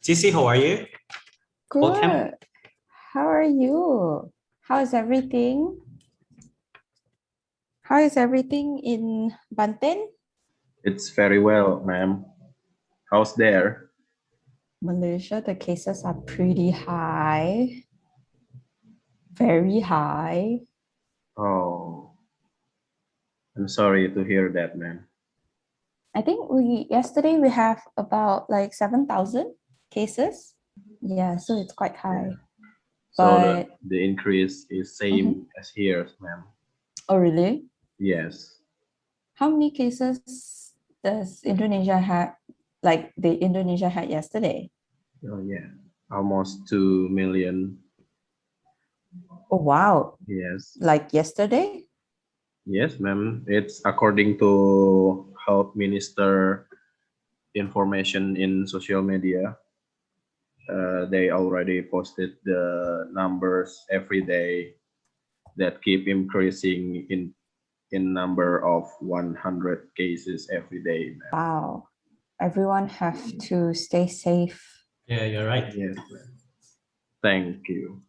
Cici, how are you? Welcome. Good. How are you? How is everything? How is everything in Banten? It's very well, ma'am. How's there? Malaysia, the cases are pretty high, very high. Oh, I'm sorry to hear that, ma'am. I think yesterday we have about like 7,000 cases. Yeah, so it's quite high. So But the increase is same as here, ma'am. oh really? Yes. How many cases does Indonesia have? Like the Indonesia had yesterday? Oh, yeah. Almost 2 million. Oh wow! Yes. Like yesterday? Yes, ma'am. It's according to Health Minister information in social media. They already posted the numbers every day that keep increasing in number of 100 cases every day. Wow. Everyone have to stay safe. Yeah, you're right. Yes. Thank you.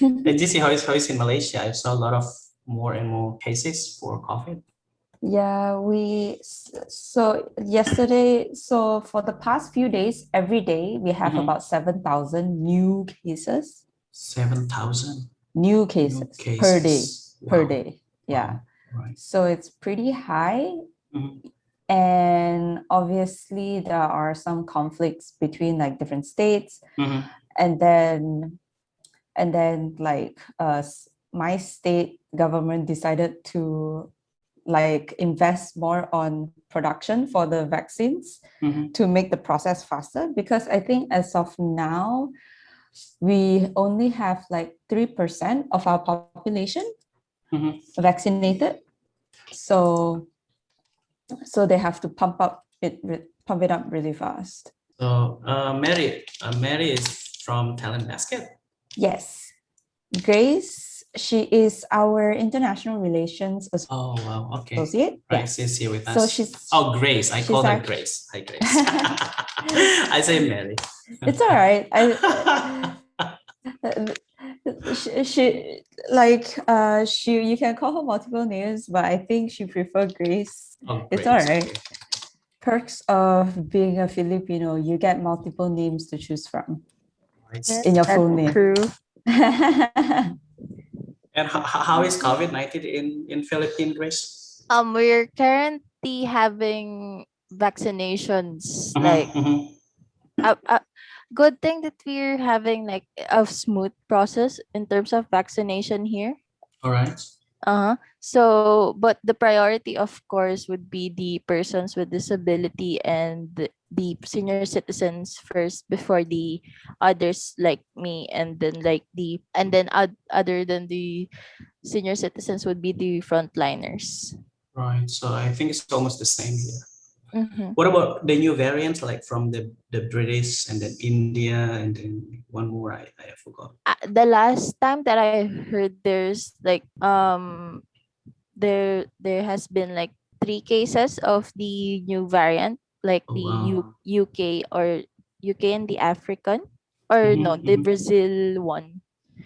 And Cici, how is in Malaysia? I saw a lot of more and more cases for COVID. Yeah, so yesterday, so for the past few days, every day we have about 7,000 new cases. 7,000 New new cases per day. cases. Per Wow. day. Yeah. Wow. Right. So it's pretty high. Mhm. And obviously there are some conflicts between like different states. Mhm. And then like my state government decided to like invest more on production for the vaccines Mhm. to make the process faster, because I think as of now we only have like 3% of our population Mhm. vaccinated, so they have to pump it up really fast. So, Mary is from Talent Basket. Yes, Grace, she is our international relations Oh, wow. Okay. associate. Right. Yeah. She's here with So us. Oh, Grace. I call her our- Grace. Hi, Grace. I say Mary. It's all right. She like she you can call her multiple names, but I think she prefer Grace. Oh, It's Grace. all right. Okay. Perks of being a Filipino, you get multiple names to choose from Right. in your full That's name. true. And how is COVID-19 in Philippines, Grace? We're currently having vaccinations. Like, Mhm. a good thing that we're having like a smooth process in terms of vaccination here. All right. So, but the priority, of course, would be the persons with disability and the senior citizens first before the others like me, and then other than the senior citizens would be the frontliners. Right. So I think it's almost the same here. Mm-hmm. What about the new variants, like from the British and then India and then one more I forgot. The last time that I heard, there has been like 3 cases of the new variant, like Oh, the wow. UK or UK and the African, or no, Mhm, the mhm. Brazil one.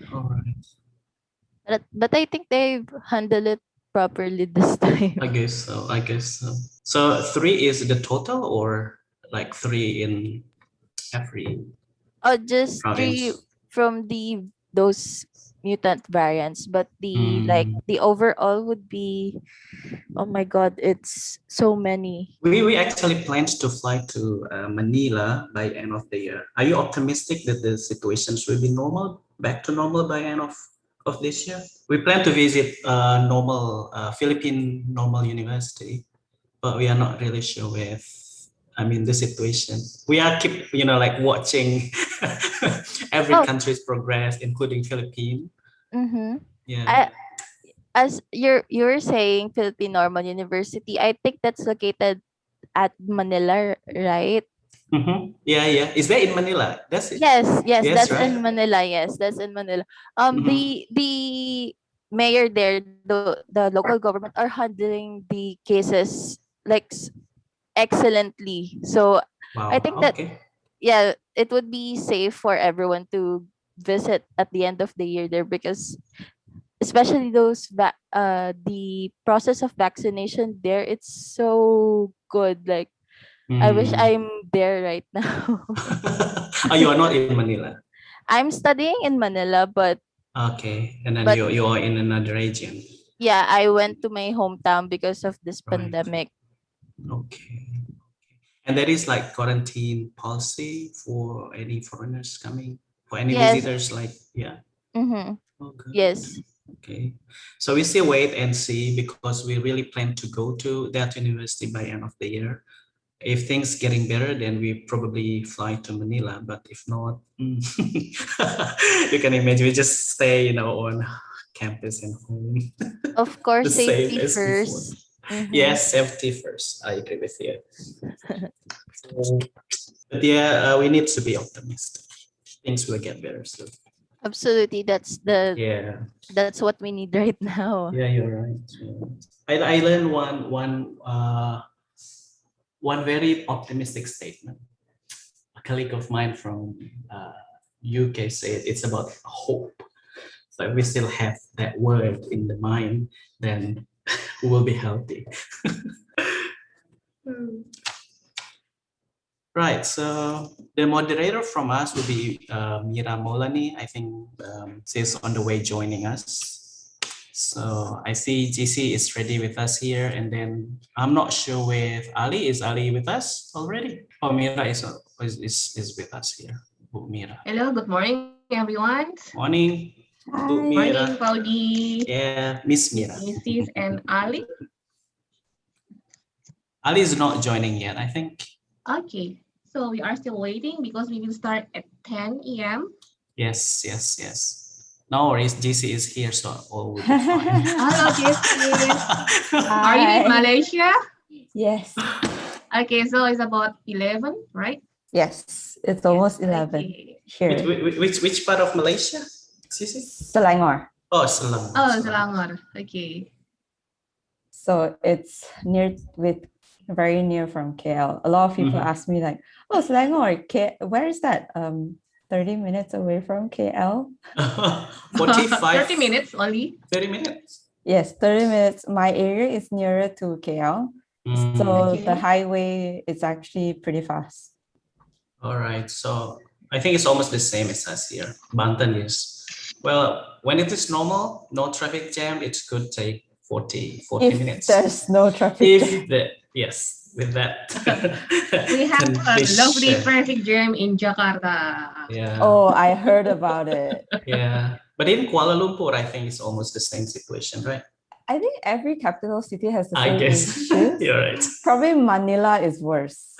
All right. But I think they've handled it properly this time. I guess so. I guess so. So 3 is the total, or like 3 in every Oh, just 3 province? from those mutant variants, but Mm. the overall would be, oh my god, it's so many. We actually planned to fly to Manila by end of the year. Are you optimistic that the situations will be back to normal by end of this year? We plan to visit normal Philippine Normal University, but we are not really sure with, I mean, the situation. We are keep like watching every Oh, country's progress, including Philippines. mm-hmm. Yeah. I, as you're saying Philippine Normal University, I think that's located at Manila, right? Mm-hmm. Yeah, yeah. Is that in Manila? That's it. Yes, Yes, that's right. in Manila. Yes, that's in Manila. Mm-hmm. The mayor there, the local government are handling the cases like excellently. So I Wow. think that, Okay. yeah, it would be safe for everyone to visit at the end of the year there, because especially the process of vaccination there, it's so good. Like, I wish Mm. I'm there right now. Oh, you are not in Manila. I'm studying in Manila, Okay, and then but you are in another region. yeah, I went to my hometown because of this Right. pandemic. Okay. And there is like quarantine policy for any foreigners coming, for any Yes. visitors, like, yeah. Mm-hmm. Oh, good. Yes. Okay. So we still wait and see, because we really plan to go to that university by end of the year. If things getting better, then we probably fly to Manila. But if not, you can imagine we just stay in our own campus and home, Of the course, same safety as before. first. Mm-hmm. Yes, safety first. I agree with you. So, but yeah, we need to be optimistic. Things will get better soon. Absolutely. Yeah, That's what we need right now. yeah, you're right. I learned one very optimistic statement. A colleague of mine from UK said it's about hope. So if we still have that word in the mind, then we will be healthy. Right. So the moderator from us will be Mira Molani. I think she's on the way joining us. So I see GC is ready with us here, and then I'm not sure with Ali. Is Ali with us already? Oh, Mira is with us here. Oh, Mira. Hello, good morning, everyone. Morning. Oh, Hi. Morning, Mira. Paudi, Yeah, Miss Mira. Mrs. and Ali. Ali is not joining yet, I think. Okay, so we are still waiting because we will start at 10 a.m. Yes, yes, yes. No worries, GC is here, so all will be fine. Hello, Jessie. Are you in Hi. Malaysia? Yes. Okay, so it's about 11, right? Yes. It's almost 11 Okay. here. Which part of Malaysia? GC? Selangor. Oh, Selangor. Oh, Selangor. Okay. So it's very near from KL. A lot of people Mhm. ask me like, oh, Selangor, where is that? 30 minutes away from KL. 45. 30 minutes only. 30 minutes. Yes, 30 minutes. My area is nearer to KL. So the Okay. highway is actually pretty fast. All right, so I think it's almost the same as us here. Banten is, well, when it is normal, no traffic jam, it could take 40 If minutes. there's no traffic jam. Yes, with that We have a lovely condition. traffic jam in Jakarta. Yeah. Oh, I heard about it. Yeah, but in Kuala Lumpur, I think it's almost the same situation, right? I think every capital city has the I same guess issues. you're right. Probably Manila is worse.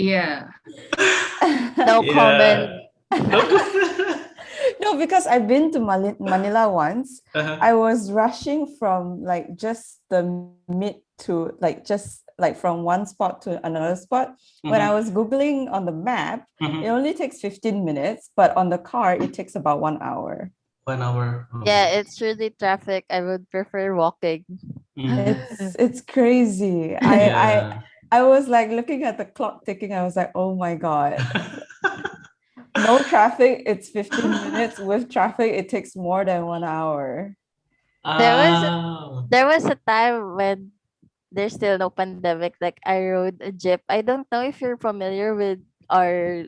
Yeah. No comment. No, because I've been to Manila once. Uh-huh. I was rushing from like just the mid to like just like from one spot to another spot. When I was Googling on the map, Mhm. it only takes 15 minutes, but on the car, it takes about 1 hour. 1 hour. Oh. Yeah, it's really traffic. I would prefer walking. Mhm. It's crazy. Yeah. I was like looking at the clock ticking. I was like, oh my God. No traffic, it's 15 minutes. With traffic, it takes more than 1 hour. Oh. There was a time when there's still no pandemic. Like, I rode a jeep. I don't know if you're familiar with our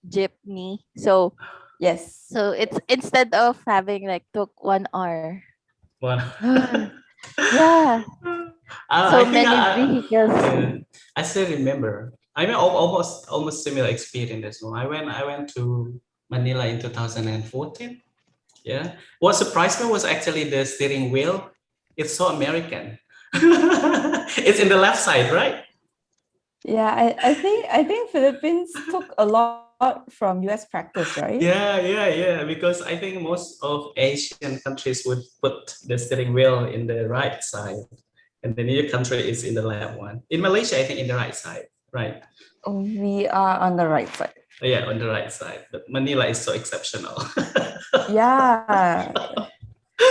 jeepney. So Yes. it's instead of having like took 1 hour. One. Yeah. I So think many vehicles. I still remember. I mean, almost similar experience as well. I went to Manila in 2014. Yeah. What surprised me was actually the steering wheel. It's so American. It's in the left side, right? Yeah, I think Philippines took a lot from US practice, right? Yeah. Because I think most of Asian countries would put the steering wheel in the right side, and the new country is in the left one. In Malaysia, I think in the right side, right? We are on the right side. Yeah, on the right side. But Manila is so exceptional. Yeah.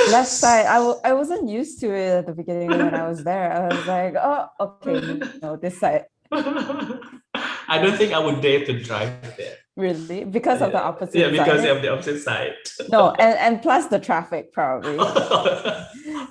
Left side. I wasn't used to it at the beginning when I was there. I was like, oh, okay, no, this side. I don't think I would dare to drive there. Really? Because of the opposite Yeah, because side? of the opposite side. No, and plus the traffic probably.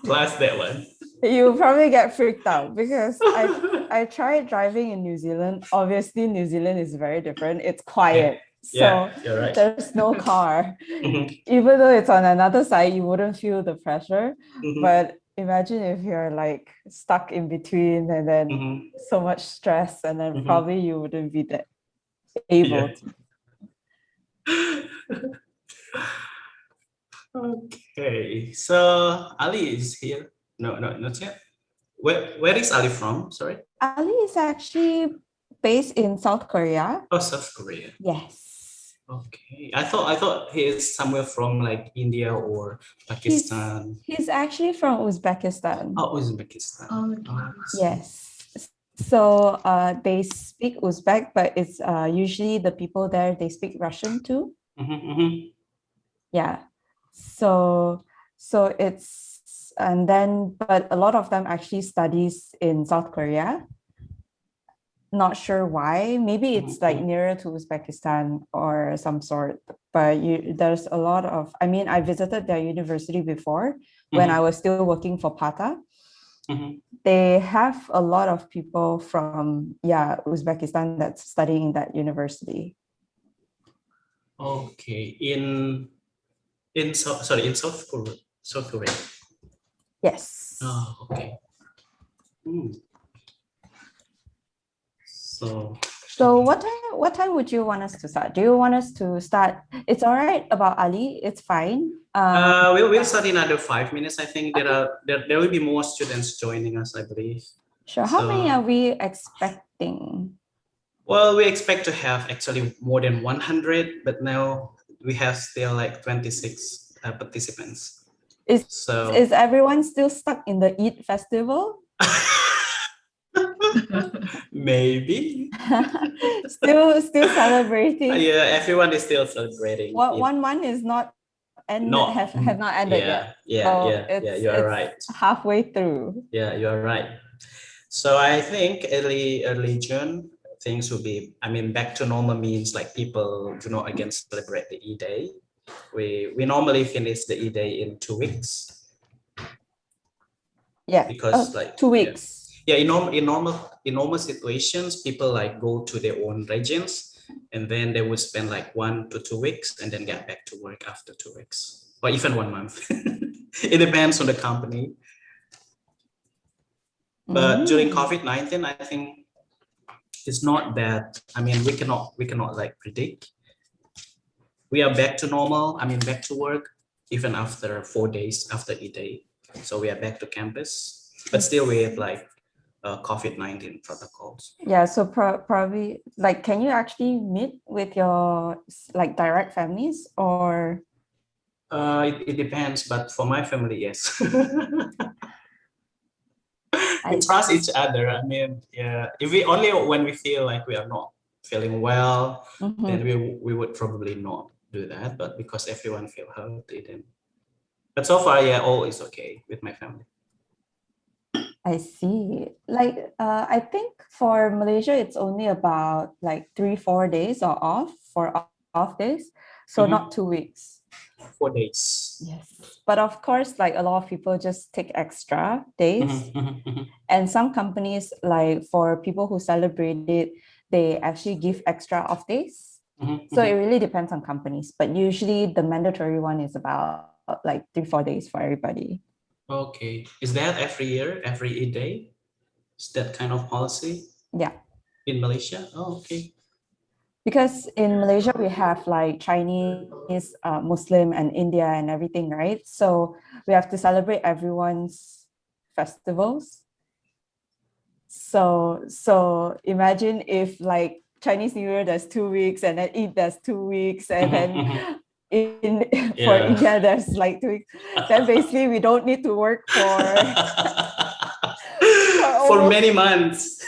Plus that one. You probably get freaked out because I tried driving in New Zealand. Obviously, New Zealand is very different. It's quiet. Yeah, So you're right. there's no car. Mhm, Even though it's on another side, you wouldn't feel the pressure. mhm, But imagine if you're like stuck in between and then mhm. so much stress, and then Mhm. probably you wouldn't be that able Yeah. to. Okay, so Ali is here. No, not yet. Where is Ali from? Sorry. Ali is actually based in South Korea. Oh, South Korea. Yes. Okay, I thought he is somewhere from like India or Pakistan. He's actually from Uzbekistan. Oh, Uzbekistan. Okay. I see. Yes. So they speak Uzbek, but it's usually the people there, they speak Russian too. Mhm, mhm. Yeah. So it's, and then, but a lot of them actually studies in South Korea. Not sure why. Maybe it's like nearer to Uzbekistan or some sort. But there's a lot of, I mean, I visited their university before when I was still working for PATA. Mhm. They have a lot of people from, yeah, Uzbekistan that's studying in that university. Okay, in South Korea. South Korea. Yes. Oh, okay. Hmm. So What time would you want us to start? Do you want us to start? It's all right about Ali. It's fine. we'll start in another 5 minutes. I think there will be more students joining us, I believe. Sure. How many So- are we expecting? Well, we expect to have actually more than 100, but now we have still like 26 participants. So Is everyone still stuck in the Eid festival? maybe. still celebrating. Yeah, everyone is still celebrating. What Eid. 1 month is not ended, Not- have not ended yet. Yeah, So yeah, you are right. Halfway through. Yeah, you are right. So I think early June things will be. I mean, back to normal means like people do not again celebrate the E-Day. We normally finish the E-Day in 2 weeks. Yeah. Because, like, 2 weeks. Yeah, in normal situations, people like go to their own regions and then they would spend like 1 to 2 weeks and then get back to work after 2 weeks or even 1 month. It depends on the company. But during COVID-19, I think it's not that. I mean, we cannot like predict. We are back to normal. I mean, back to work even after 4 days after E-Day. So we are back to campus, but still we have like COVID-19 protocols. Yeah, so probably like, can you actually meet with your like direct families or? It depends, but for my family, yes. I We trust each other. I mean, yeah. If we only when we feel like we are not feeling well, then we would probably not do that. But because everyone feel healthy, then. But so far, yeah, all is okay with my family. I see. Like, I think for Malaysia, it's only about like 3-4 days or off for off days. So not 2 weeks. 4 days. Yes. But of course, like a lot of people just take extra days. And some companies, like for people who celebrate it, they actually give extra off days. So it really depends on companies. But usually the mandatory one is about like 3-4 days for everybody. Okay. Is that every year, every day? Is that kind of policy? Yeah. In Malaysia? Oh, okay. Because in Malaysia, we have like Chinese, Muslim, and India and everything, right? So we have to celebrate everyone's festivals. So imagine if like Chinese New Year, there's 2 weeks, and then Eid, there's 2 weeks, and then for India, there's like 2 weeks. Then basically we don't need to work for many months.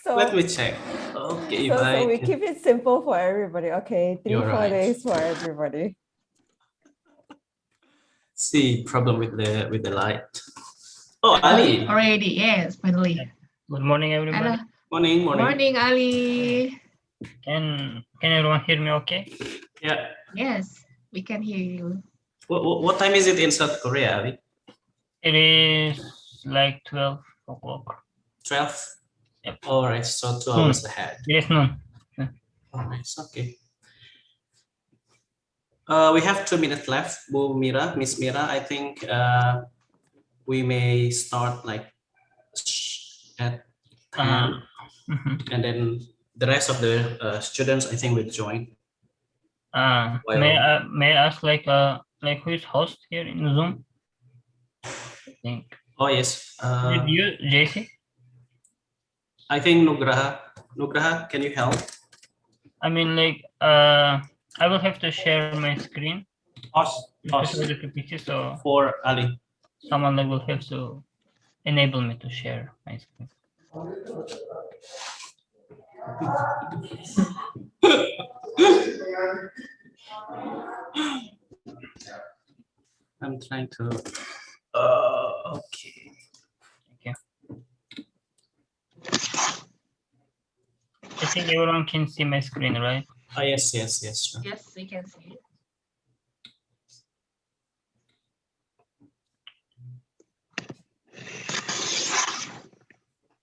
So, let me check. Okay, so we keep it simple for everybody. Okay, 3-4 right. days for everybody. See, problem with the light. Oh, Ali. Already, yes, finally. Good morning, everybody. Hello. Morning, morning. Morning, Ali. Can everyone hear me okay? Yeah. Yes, we can hear you. What time is it in South Korea, Ali? It is like 12 o'clock. 12? Yep. All right, so 2 Noon. hours ahead. It is noon. All right, okay. We have 2 minutes left, Miss Mira. I think we may start like at 10, and then the rest of the students, I think, will join. May I ask like who is host here in Zoom? I think. Oh yes. Did you, JC? I think Nugraha. Nugraha, can you help? I mean, like I will have to share my screen. Pause. Especially the PPT, so for Ali. Someone like will have to enable me to share my screen. I'm trying to. Okay. Thank you. I think everyone can see my screen, right? Oh, yes. Sure. Yes, we can see it.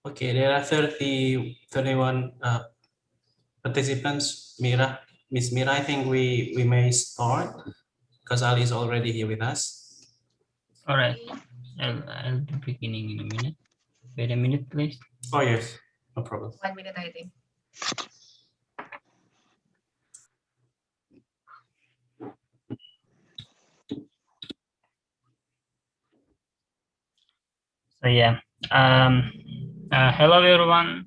Okay, there are 31 participants. Miss Mira, I think we may start because Ali is already here with us. All right, I'll be beginning in a minute. Wait a minute, please. Oh yes, no problem. 1 minute, I think. So yeah, hello everyone.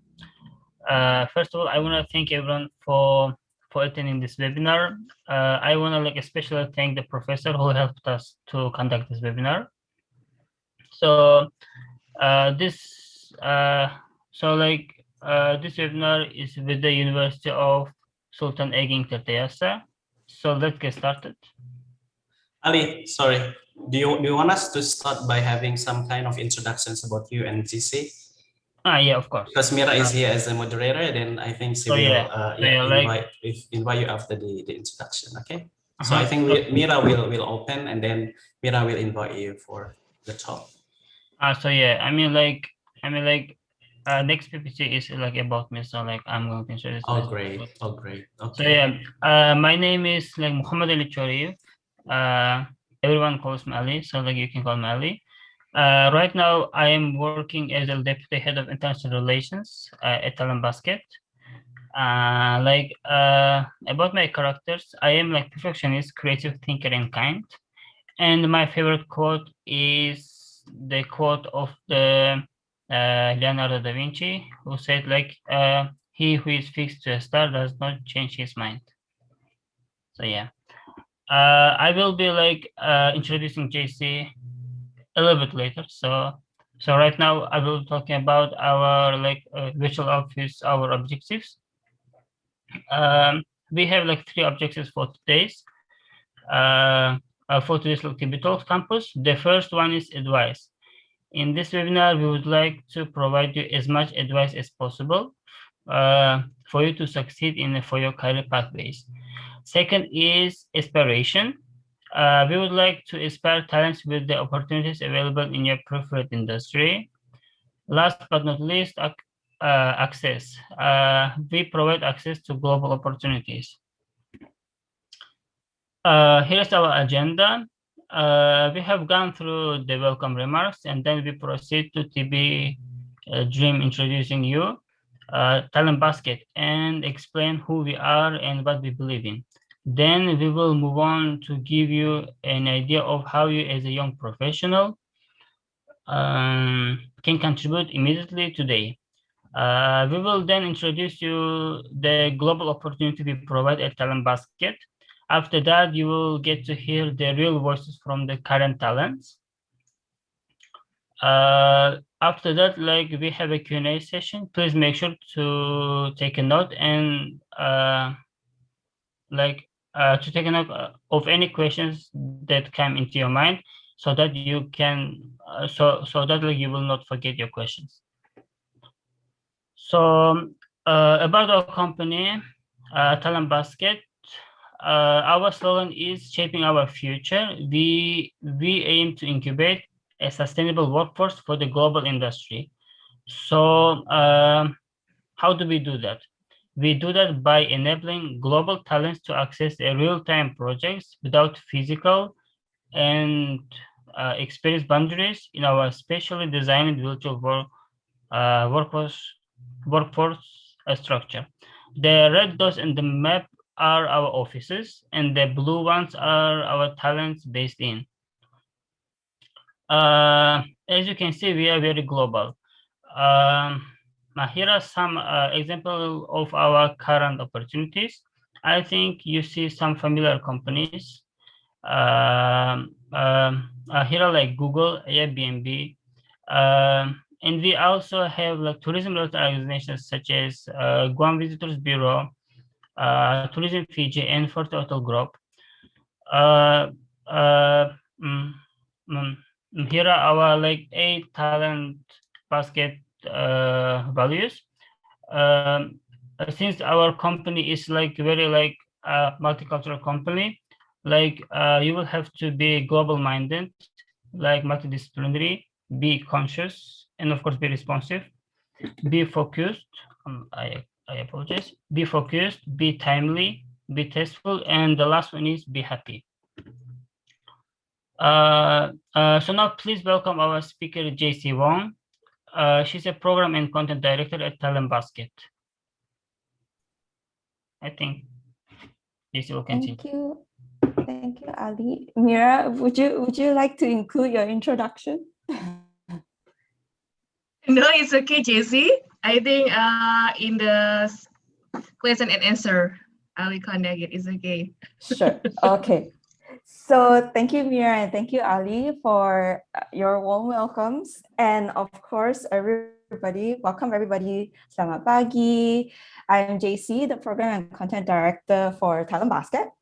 First of all, I want to thank everyone for attending this webinar. I want to especially thank the professor who helped us to conduct this webinar. So this webinar is with the University of Sultan Aging Tirta. So let's get started. Ali, sorry. Do you want us to start by having some kind of introductions about you and GC? Yeah, of course. Because Mira is here as a moderator, then I think she will invite you after the introduction. Okay. So I think Mira will open, and then Mira will invite you for the talk. So yeah, next PPT is about me, so I'm going to introduce. Oh great. Okay. So yeah, my name is Muhammad Ali Choriyev. Everyone calls me Ali, so you can call me Ali. Right now, I am working as a deputy head of international relations at Talent Basket. About my characters, I am perfectionist, creative thinker, and kind. And my favorite quote is the quote of the Leonardo da Vinci, who said he who is fixed to a star does not change his mind. So yeah, I will be introducing JC a little bit later. So right now I will be talking about our virtual office, our objectives. We have 3 objectives for today's Capital campus. The first one is advice. In this webinar, we would like to provide you as much advice as possible for you to succeed for your career pathways. Second is aspiration. We would like to inspire talents with the opportunities available in your preferred industry. Last but not least, access. We provide access to global opportunities. Here's our agenda. We have gone through the welcome remarks, and then we proceed to TB Dream introducing you, Talent Basket, and explain who we are and what we believe in. Then we will move on to give you an idea of how you as a young professional can contribute immediately today. We will then introduce you the global opportunity we provide at Talent Basket. After that, you will get to hear the real voices from the current talents. After that, we have a Q&A session. Please make sure to take a note and to take a note of any questions that come into your mind, so that you can you will not forget your questions. So about our company, Talent Basket, our slogan is shaping our future. We aim to incubate a sustainable workforce for the global industry. So how do we do that? We do that by enabling global talents to access a real-time projects without physical and experience boundaries in our specially designed virtual workforce structure. The red dots in the map are our offices, and the blue ones are our talents based in. As you can see, we are very global. Here are some examples of our current opportunities. I think you see some familiar companies. Here are like Google, Airbnb, and we also have like tourism-related organizations such as Guam Visitors Bureau, Tourism Fiji, and Forte Hotel Group. Here are our like 8 talent basket values. Since our company is like very like a multicultural company, like you will have to be global minded, like multidisciplinary, be conscious, and of course be responsive, be focused. I apologize. Be focused, be timely, be tasteful, and the last one is be happy. So now please welcome our speaker, JC Wong. She's a program and content director at Talent Basket. I think JC will continue. Thank you, Ali. Mira, would you like to include your introduction? No, it's okay, JC. I think in the question and answer, I will connect it. It's okay. Sure. Okay. So thank you, Mira, and thank you, Ali, for your warm welcomes. And of course, everybody, welcome everybody. Selamat pagi. I'm JC, the program and content director for Talent Basket.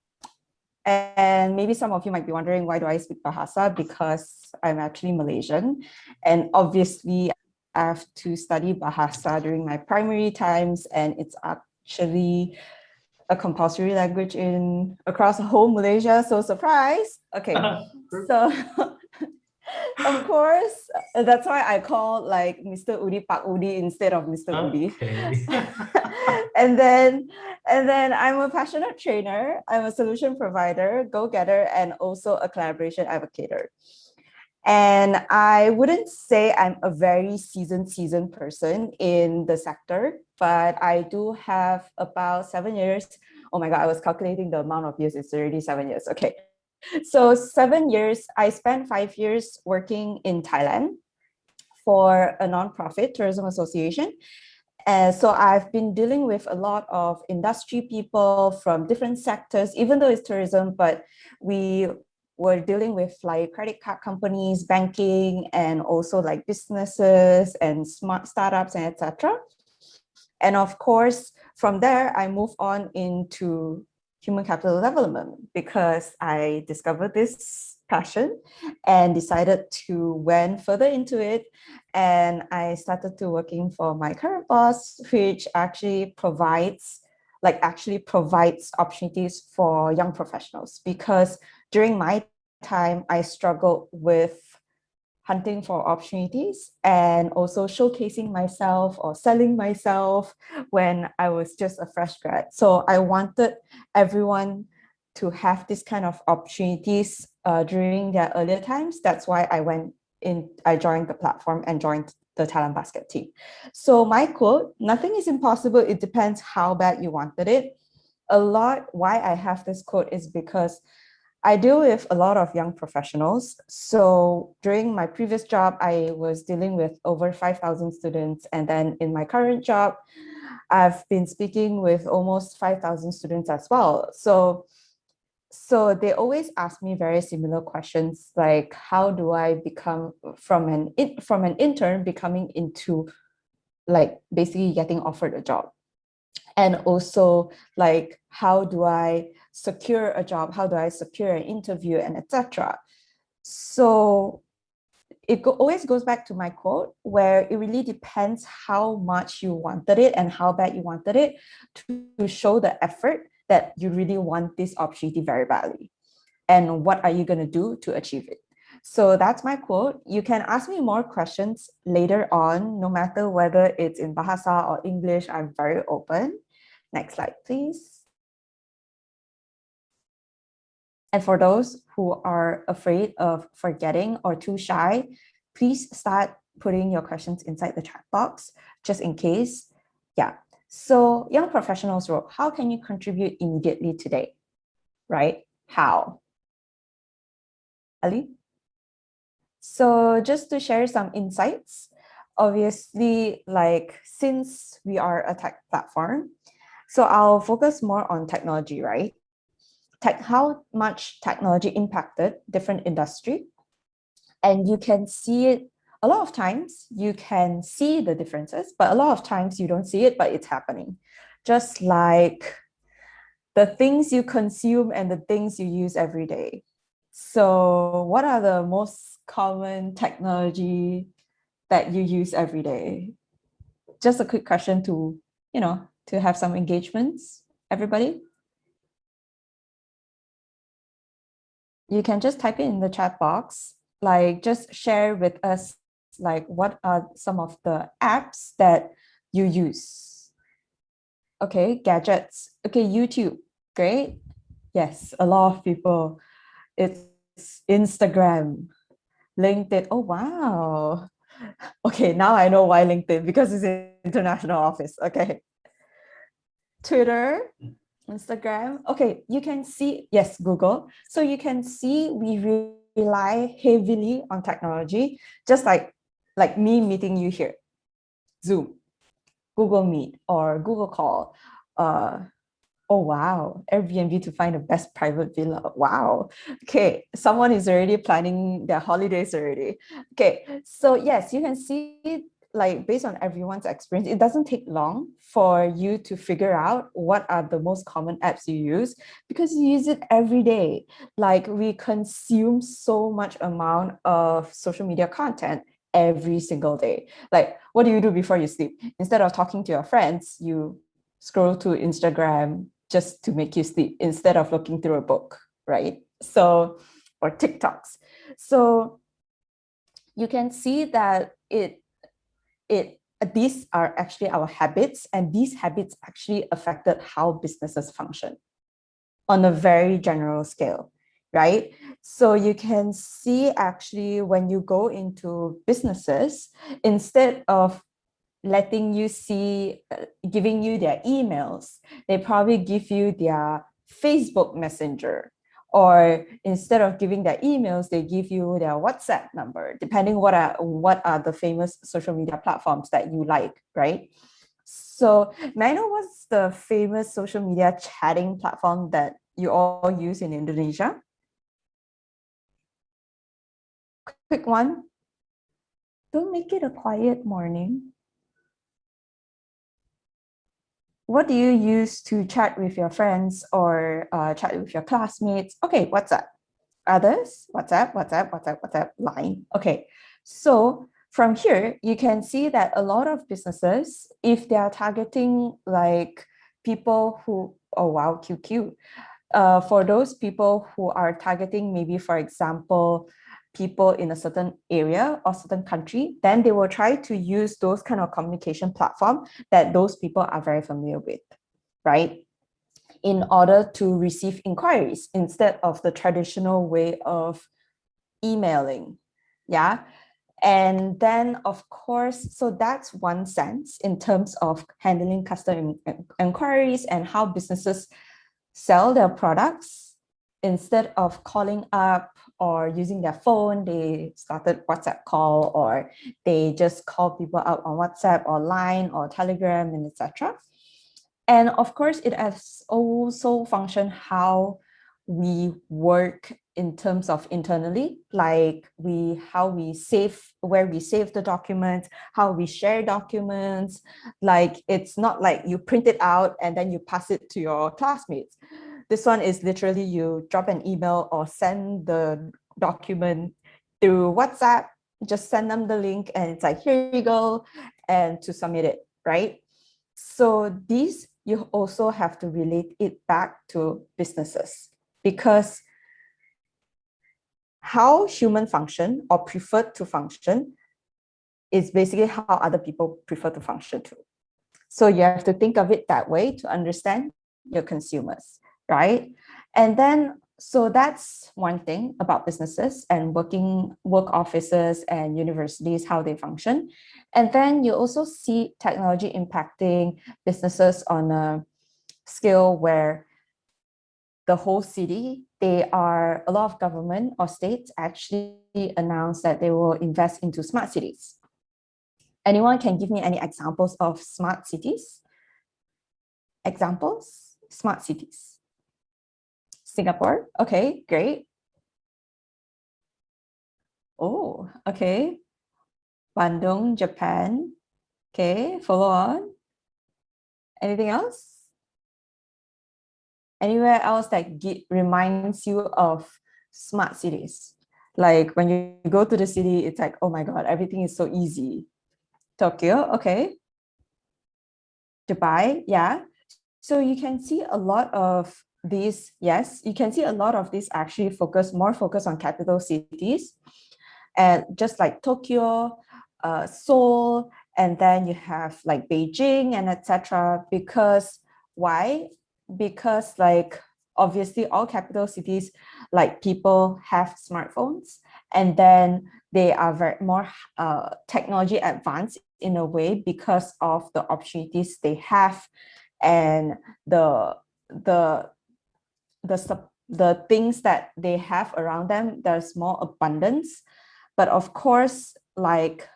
And maybe some of you might be wondering, why do I speak Bahasa? Because I'm actually Malaysian. And obviously, I have to study Bahasa during my primary times, and it's actually a compulsory language across the whole Malaysia. So surprise. Okay. So of course, that's why I call like Mr. Udi Pak Udi instead of Mr. Udi. and then I'm a passionate trainer. I'm a solution provider, go-getter, and also a collaboration advocator. And I wouldn't say I'm a very seasoned person in the sector, but I do have about 7 years. Oh my God, I was calculating the amount of years. It's already 7 years. Okay. So 7 years, I spent 5 years working in Thailand for a nonprofit tourism association. So I've been dealing with a lot of industry people from different sectors, even though it's tourism, but we were dealing with like credit card companies, banking, and also like businesses and smart startups and etc. And of course, from there, I moved on into human capital development because I discovered this passion and decided to went further into it. And I started to working for my current boss, which actually provides opportunities for young professionals, because during my time, I struggled with hunting for opportunities and also showcasing myself or selling myself when I was just a fresh grad. So I wanted everyone to have this kind of opportunities during their earlier times. That's why I joined the platform and joined the Talent Basket team. So my quote, nothing is impossible. It depends how bad you wanted it. Why I have this quote is because I deal with a lot of young professionals. So during my previous job, I was dealing with over 5,000 students. And then in my current job, I've been speaking with almost 5,000 students as well. So they always ask me very similar questions, like how do I become from an intern becoming into like basically getting offered a job? And also like, how do I secure a job? How do I secure an interview and etc.? So always goes back to my quote, where it really depends how much you wanted it and how bad you wanted it to show the effort that you really want this opportunity very badly. And what are you going to do to achieve it? So that's my quote. You can ask me more questions later on, no matter whether it's in Bahasa or English. I'm very open. Next slide, please. And for those who are afraid of forgetting or too shy, please start putting your questions inside the chat box, just in case. Yeah. So young professionals role, how can you contribute immediately today? Right? How? Ali? So just to share some insights, obviously, like since we are a tech platform, so I'll focus more on technology, right? How much technology impacted different industry. And you can see it a lot of times, you can see the differences, but a lot of times you don't see it, but it's happening. Just like the things you consume and the things you use every day. So what are the most common technology that you use every day? Just a quick question to, to have some engagements, everybody. You can just type it in the chat box, like just share with us, like what are some of the apps that you use? Okay, gadgets. Okay, YouTube, great. Yes, a lot of people. It's Instagram, LinkedIn. Oh, wow. Okay, now I know why LinkedIn, because it's an international office. Okay. Twitter, Instagram. Okay, you can see, yes, Google. So you can see we rely heavily on technology, just like me meeting you here, Zoom, Google Meet, or Google Call. Oh, wow, Airbnb to find the best private villa. Wow. Okay, someone is already planning their holidays already. Okay, so yes, you can see, like based on everyone's experience, it doesn't take long for you to figure out what are the most common apps you use, because you use it every day. Like we consume so much amount of social media content every single day. Like, what do you do before you sleep? Instead of talking to your friends, you scroll to Instagram just to make you sleep instead of looking through a book, right? So, or TikToks. So you can see that these are actually our habits, and these habits actually affected how businesses function on a very general scale, right? So you can see actually when you go into businesses, instead of letting you see, giving you their emails, they probably give you their Facebook Messenger. Or instead of giving their emails, they give you their WhatsApp number, depending what are the famous social media platforms that you like, right? So may I know what's the famous social media chatting platform that you all use in Indonesia? Quick one. Don't make it a quiet morning. What do you use to chat with your friends or chat with your classmates? Okay, WhatsApp. Others? WhatsApp, Line. Okay, so from here, you can see that a lot of businesses, if they are targeting like people who, oh wow, QQ, for those people who are targeting maybe, for example, people in a certain area or certain country, then they will try to use those kind of communication platform that those people are very familiar with, right? In order to receive inquiries instead of the traditional way of emailing. Yeah. And then, of course, so that's one sense in terms of handling customer inquiries and how businesses sell their products. Instead of calling up or using their phone, they started WhatsApp call, or they just call people up on WhatsApp or Line or Telegram and etc. And of course, it has also functioned how we work in terms of internally, like how we save, where we save the documents, how we share documents. Like it's not like you print it out and then you pass it to your classmates. This one is literally you drop an email or send the document through WhatsApp, just send them the link and it's like, here you go, and to submit it, right? So these, you also have to relate it back to businesses, because how human function or prefer to function is basically how other people prefer to function too. So you have to think of it that way to understand your consumers, right? And then, so that's one thing about businesses and work offices and universities, how they function. And then you also see technology impacting businesses on a scale where the whole city, a lot of government or states actually announced that they will invest into smart cities. Anyone can give me any examples of smart cities? Examples? Smart cities. Singapore, okay, great. Oh, okay. Bandung, Japan. Okay, follow on. Anything else? Anywhere else that reminds you of smart cities? Like when you go to the city, it's like, oh my God, everything is so easy. Tokyo, okay. Dubai, yeah. So you can see a lot of these, yes, you can see a lot of these actually more focus on capital cities, and just like Tokyo, Seoul, and then you have like Beijing and etc. Because why? Because like obviously all capital cities, like people have smartphones, and then they are very more technology advanced in a way because of the opportunities they have, and the the the things that they have around them. There's more abundance. But of course, like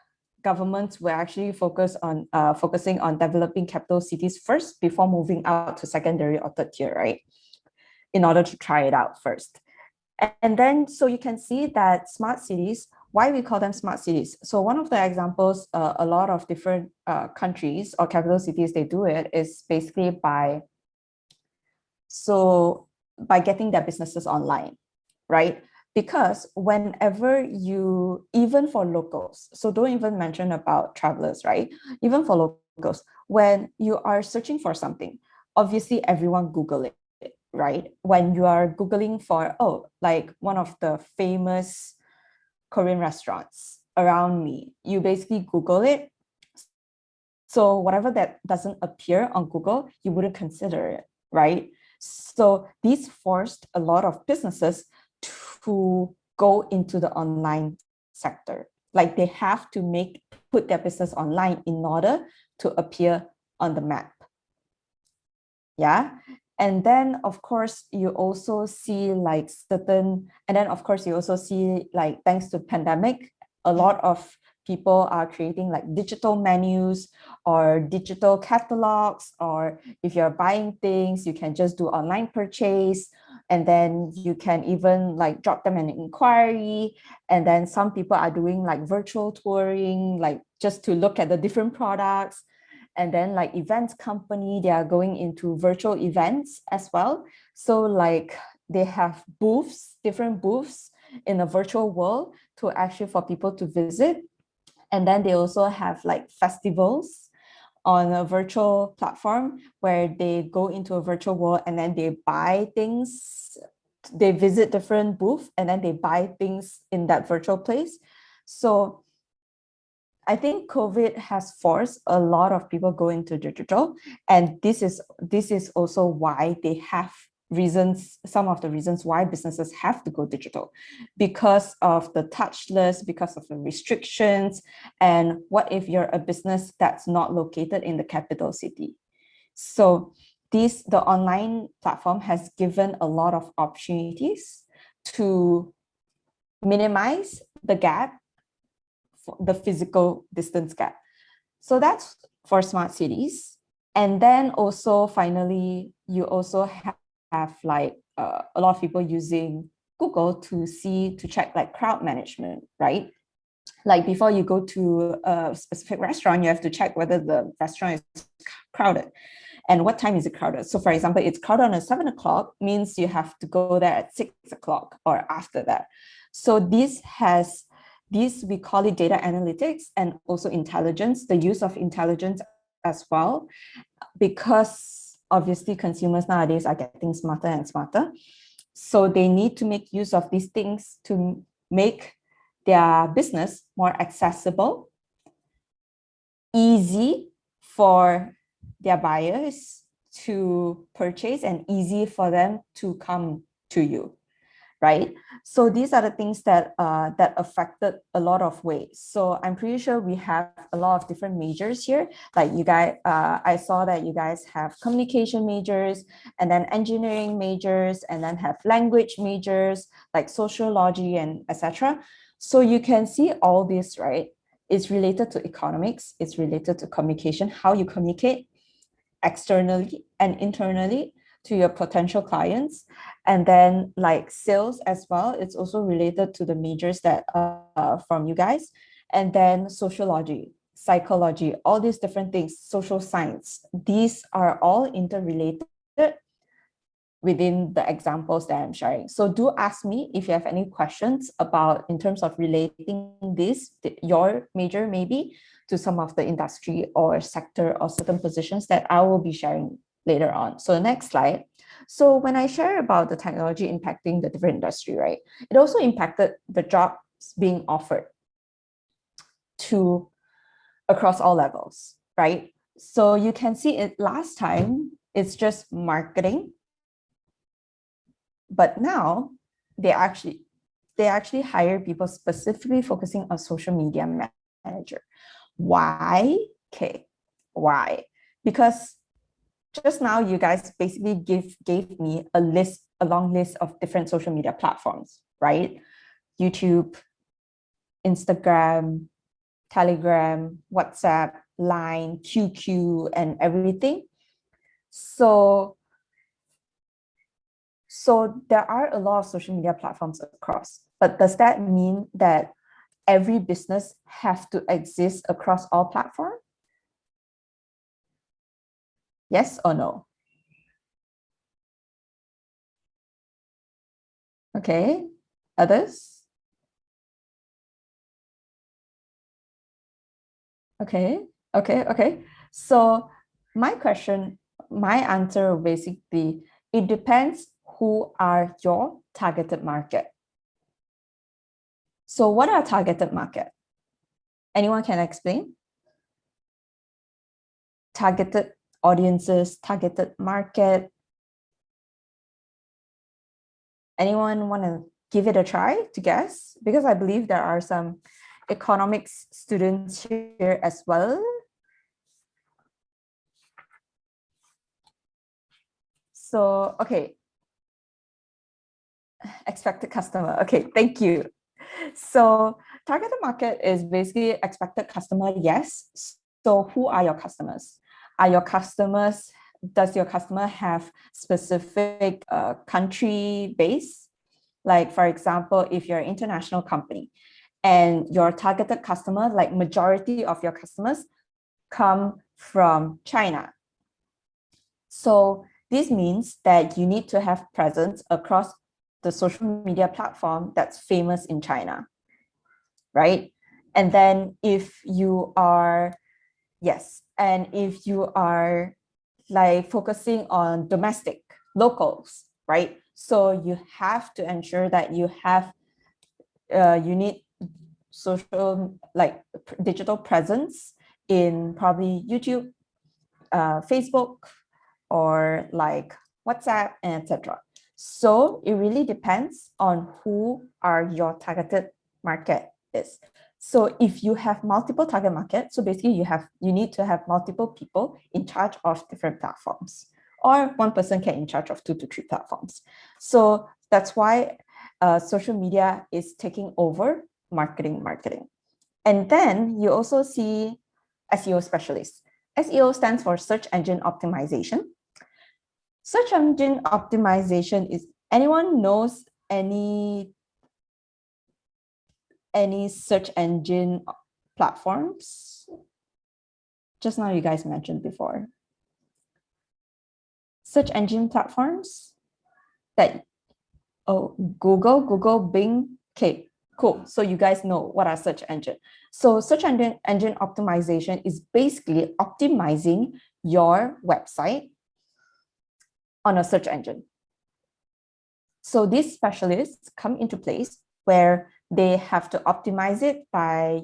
governments were actually focusing on developing capital cities first before moving out to secondary or third tier, right? In order to try it out first. And then, so you can see that smart cities, why we call them smart cities. So one of the examples, a lot of different countries or capital cities, they do it is basically by getting their businesses online, right? Because whenever even for locals, so don't even mention about travelers, right? Even for locals, when you are searching for something, obviously everyone Google it, right? When you are Googling for, like one of the famous Korean restaurants around me, you basically Google it. So whatever that doesn't appear on Google, you wouldn't consider it, right? So these forced a lot of businesses to go into the online sector. Like they have to put their business online in order to appear on the map. Yeah. And then of course you also see like thanks to pandemic, a lot of people are creating like digital menus or digital catalogs, or if you're buying things, you can just do online purchase, and then you can even like drop them an inquiry. And then some people are doing like virtual touring, like just to look at the different products. And then like events company, they are going into virtual events as well. So like they have different booths in a virtual world to actually for people to visit. And then they also have like festivals on a virtual platform where they go into a virtual world and then they buy things. They visit different booths and then they buy things in that virtual place. So I think COVID has forced a lot of people go into digital, and this is also why they have some of the reasons why businesses have to go digital, because of the touchless, because of the restrictions, and what if you're a business that's not located in the capital city? So the online platform has given a lot of opportunities to minimize the gap, the physical distance gap. So that's for smart cities. And then also finally, you also have like a lot of people using Google to check like crowd management, right? Like before you go to a specific restaurant, you have to check whether the restaurant is crowded and what time is it crowded. So for example, it's crowded on 7 o'clock, means you have to go there at 6 o'clock or after that. So this has These, we call it data analytics and also intelligence, the use of intelligence as well, because obviously consumers nowadays are getting smarter and smarter. So they need to make use of these things to make their business more accessible, easy for their buyers to purchase, and easy for them to come to you, right? So these are the things that that affected a lot of ways. So I'm pretty sure we have a lot of different majors here. Like you guys, I saw that you guys have communication majors, and then engineering majors, and then have language majors like sociology and etc. So you can see all this, right? It's related to economics, it's related to communication, how you communicate externally and internally to your potential clients. And then like sales as well, it's also related to the majors that from you guys. And then sociology, psychology, all these different things, social science, these are all interrelated within the examples that I'm sharing. So do ask me if you have any questions about in terms of relating this, your major maybe, to some of the industry or sector or certain positions that I will be sharing later on. So next slide. So when I share about the technology impacting the different industry, right, it also impacted the jobs being offered to across all levels, right? So you can see it last time, it's just marketing. But now they actually hire people specifically focusing on social media manager. Why? Okay, why? Because just now you guys basically gave me a long list of different social media platforms, right? YouTube, Instagram, Telegram, WhatsApp, Line, QQ, and everything. So there are a lot of social media platforms across, but does that mean that every business have to exist across all platforms? Yes or no? Okay, others? Okay. So my answer will basically, it depends who are your targeted market. So what are targeted market? Anyone can explain? Targeted audiences, targeted market. Anyone want to give it a try to guess? Because I believe there are some economics students here as well. So, okay. Expected customer. Okay, thank you. So targeted market is basically expected customer, yes. So who are your customers? Are your customers, does your customer have specific country base? Like for example, if you're an international company and your targeted customer, like majority of your customers come from China. So this means that you need to have presence across the social media platform that's famous in China, right? And then if you are, yes, and if you are like focusing on domestic locals, right? So you have to ensure that you have, you need social, like digital presence in probably YouTube, Facebook, or like WhatsApp, and etc. So it really depends on who are your targeted market is. So if you have multiple target markets, so basically you need to have multiple people in charge of different platforms, or one person can in charge of 2 to 3 platforms. So that's why social media is taking over marketing. And then you also see SEO specialists. SEO stands for search engine optimization. Search engine optimization is, anyone knows any search engine platforms? Just now you guys mentioned before. Search engine platforms that, oh, Google, Bing, okay. Cool. So you guys know what are search engine. So search engine optimization is basically optimizing your website on a search engine. So these specialists come into place where they have to optimize it by,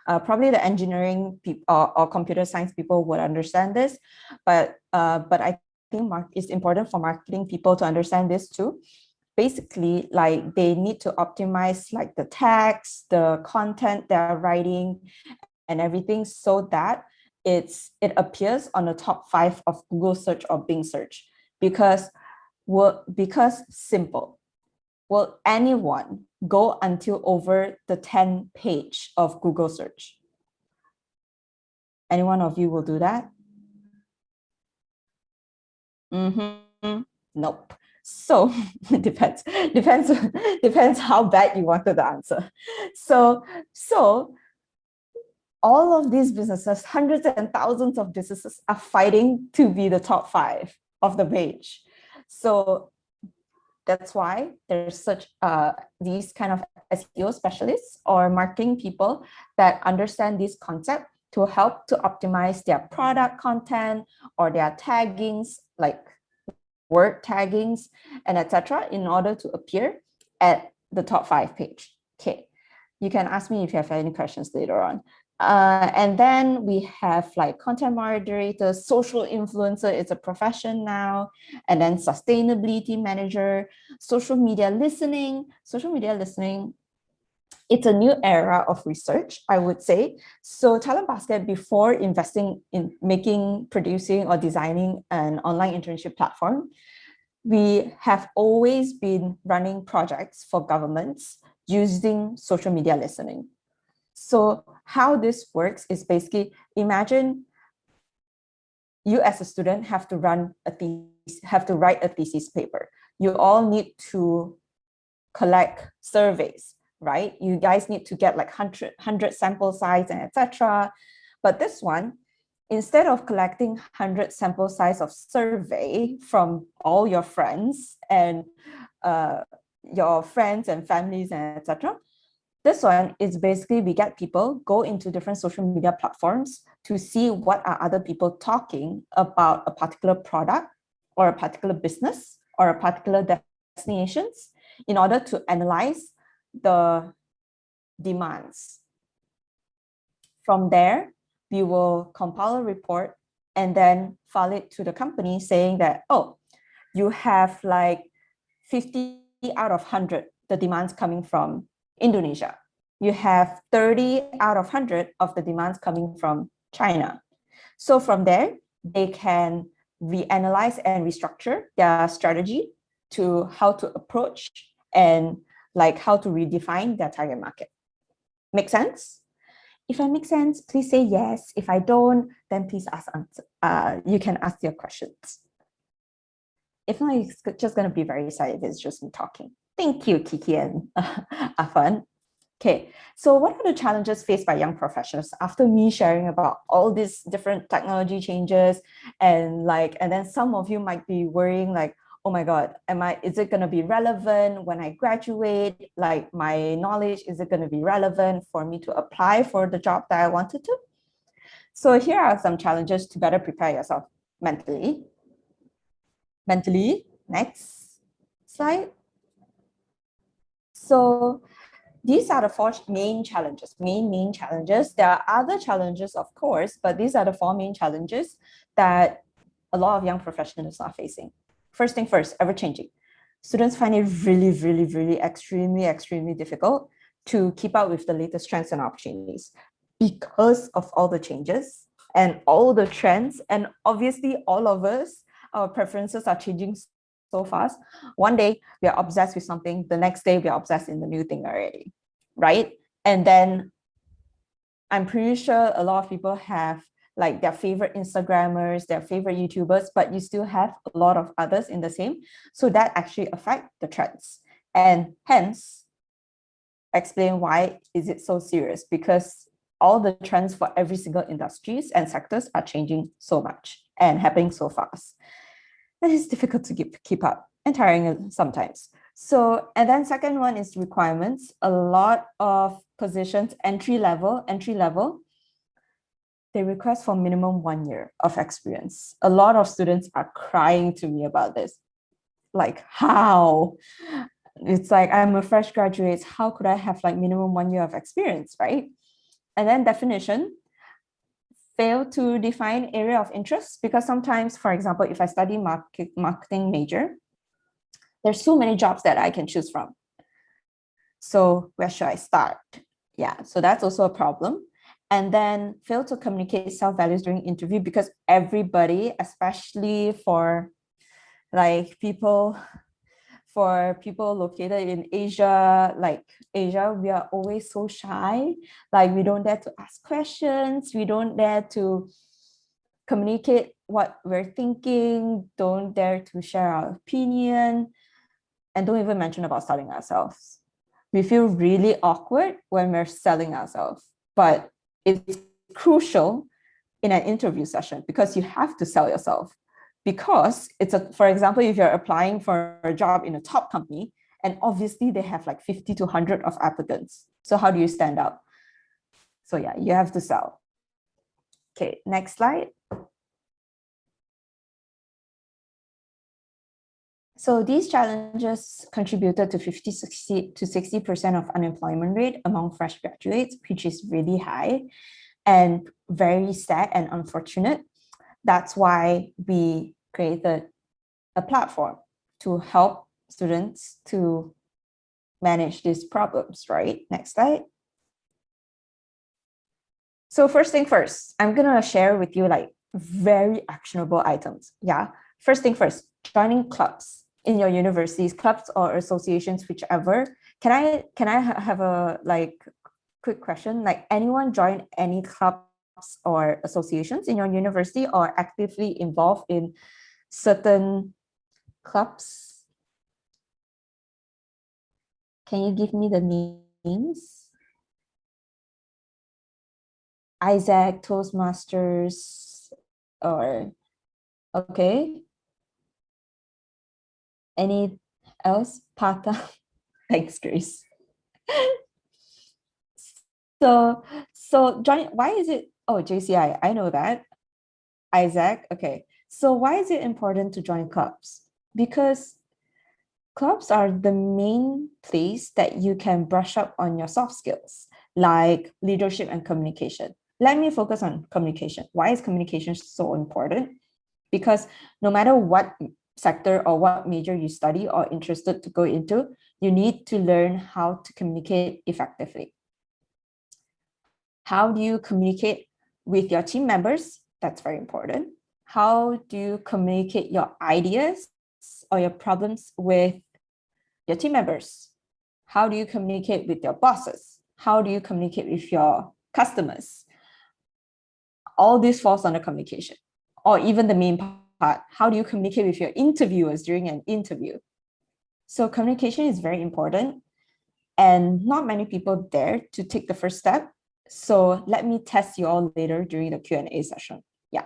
probably the engineering people or computer science people would understand this, but I think it's important for marketing people to understand this too. Basically, like they need to optimize like the text, the content they're writing and everything so that it appears on the top 5 of Google search or Bing search. Because simple, will anyone go until over the 10 page of Google search? Any one of you will do that? Nope. So it depends how bad you wanted the answer. So all of these businesses, hundreds and thousands of businesses are fighting to be the top 5 of the page. So that's why there's such these kind of SEO specialists or marketing people that understand this concept to help to optimize their product content or their taggings, like word taggings and etc., in order to appear at the top 5 page. Okay, you can ask me if you have any questions later on. And then we have like content moderator, social influencer, it's a profession now, and then sustainability manager, social media listening, it's a new era of research, I would say. So Talent Basket, before investing in producing or designing an online internship platform, we have always been running projects for governments using social media listening. So how this works is basically, imagine you as a student have to write a thesis paper. You all need to collect surveys, right? You guys need to get like 100 sample size and etc. But this one, instead of collecting 100 sample size of survey from all your friends and families and etc., this one is basically we get people go into different social media platforms to see what are other people talking about a particular product or a particular business or a particular destinations in order to analyze the demands. From there, we will compile a report and then file it to the company saying that, oh, you have like 50 out of 100, the demands coming from Indonesia. You have 30 out of 100 of the demands coming from China. So from there, they can reanalyze and restructure their strategy to how to approach and like how to redefine their target market. Make sense? If I make sense, please say yes. If I don't, then please you can ask your questions. If not, it's just going to be very silent. It's just me talking. Thank you, Kiki and Afan. Okay, so what are the challenges faced by young professionals after me sharing about all these different technology changes and then some of you might be worrying like, oh my God, is it going to be relevant when I graduate? Like my knowledge, is it going to be relevant for me to apply for the job that I wanted to? So here are some challenges to better prepare yourself mentally. Next slide. So these are the 4 main challenges, main challenges. There are other challenges, of course, but these are the 4 main challenges that a lot of young professionals are facing. First thing first, ever-changing. Students find it really, really, really extremely difficult to keep up with the latest trends and opportunities because of all the changes and all the trends. And obviously, all of us, our preferences are changing so fast. One day we are obsessed with something, the next day we are obsessed in the new thing already, right? And then I'm pretty sure a lot of people have like their favorite Instagrammers, their favorite YouTubers, but you still have a lot of others in the same. So that actually affect the trends. And hence, explain why is it so serious? Because all the trends for every single industries and sectors are changing so much and happening so fast. And it's difficult to keep up and tiring sometimes. So, and then second one is requirements. A lot of positions, entry level, they request for minimum 1 year of experience. A lot of students are crying to me about this. Like, how? It's like, I'm a fresh graduate. How could I have like minimum 1 year of experience, right? And then definition, fail to define area of interest, because sometimes, for example, if I study marketing major, there's so many jobs that I can choose from. So where should I start? Yeah, so that's also a problem. And then fail to communicate self-values during interview, because everybody, especially for people located in Asia, we are always so shy. Like, we don't dare to ask questions. We don't dare to communicate what we're thinking, don't dare to share our opinion, and don't even mention about selling ourselves. We feel really awkward when we're selling ourselves, but it's crucial in an interview session because you have to sell yourself. Because for example, if you're applying for a job in a top company, and obviously they have like 50 to 100 of applicants. So how do you stand out? So yeah, you have to sell. Okay, next slide. So these challenges contributed to 60% of unemployment rate among fresh graduates, which is really high and very sad and unfortunate. That's why we created a platform to help students to manage these problems, right? Next slide. So first thing first, I'm gonna share with you like very actionable items. Yeah, first thing first, joining clubs in your universities, clubs or associations, whichever. Can I have a quick question? Like, anyone join any clubs or associations in your university or actively involved in certain clubs? Can you give me the names? Isaac, Toastmasters, or okay. Any else? Pata. Thanks, Grace. So join, why is it, oh, JCI, I know that. Isaac, okay. So why is it important to join clubs? Because clubs are the main place that you can brush up on your soft skills, like leadership and communication. Let me focus on communication. Why is communication so important? Because no matter what sector or what major you study or interested to go into, you need to learn how to communicate effectively. How do you communicate with your team members? That's very important. How do you communicate your ideas or your problems with your team members? How do you communicate with your bosses? How do you communicate with your customers? All this falls under communication, or even the main part. How do you communicate with your interviewers during an interview? So communication is very important, and not many people dare to take the first step. So let me test you all later during the Q&A session. Yeah.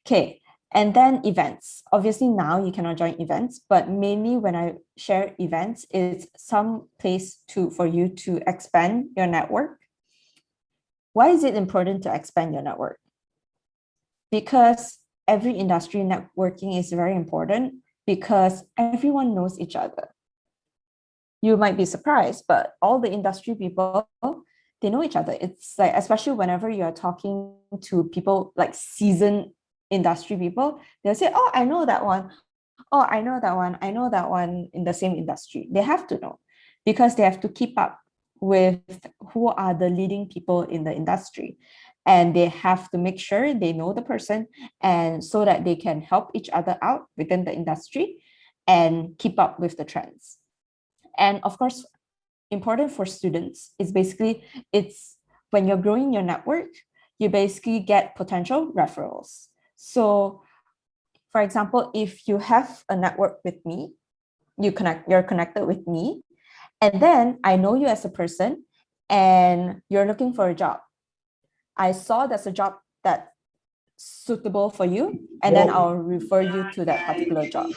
Okay. And then events. Obviously now you cannot join events, but mainly when I share events, it's some place for you to expand your network. Why is it important to expand your network? Because every industry networking is very important, because everyone knows each other. You might be surprised, but all the industry people, they know each other. It's like, especially whenever you're talking to people like seasoned industry people, they'll say, oh, I know that one. Oh, I know that one. I know that one in the same industry. They have to know, because they have to keep up with who are the leading people in the industry. And they have to make sure they know the person, and so that they can help each other out within the industry and keep up with the trends. And of course, important for students is basically, it's when you're growing your network, you basically get potential referrals. So for example, if you have a network with me, you're connected with me, and then I know you as a person and you're looking for a job. I saw there's a job that's suitable for you, and then I'll refer you to that particular job.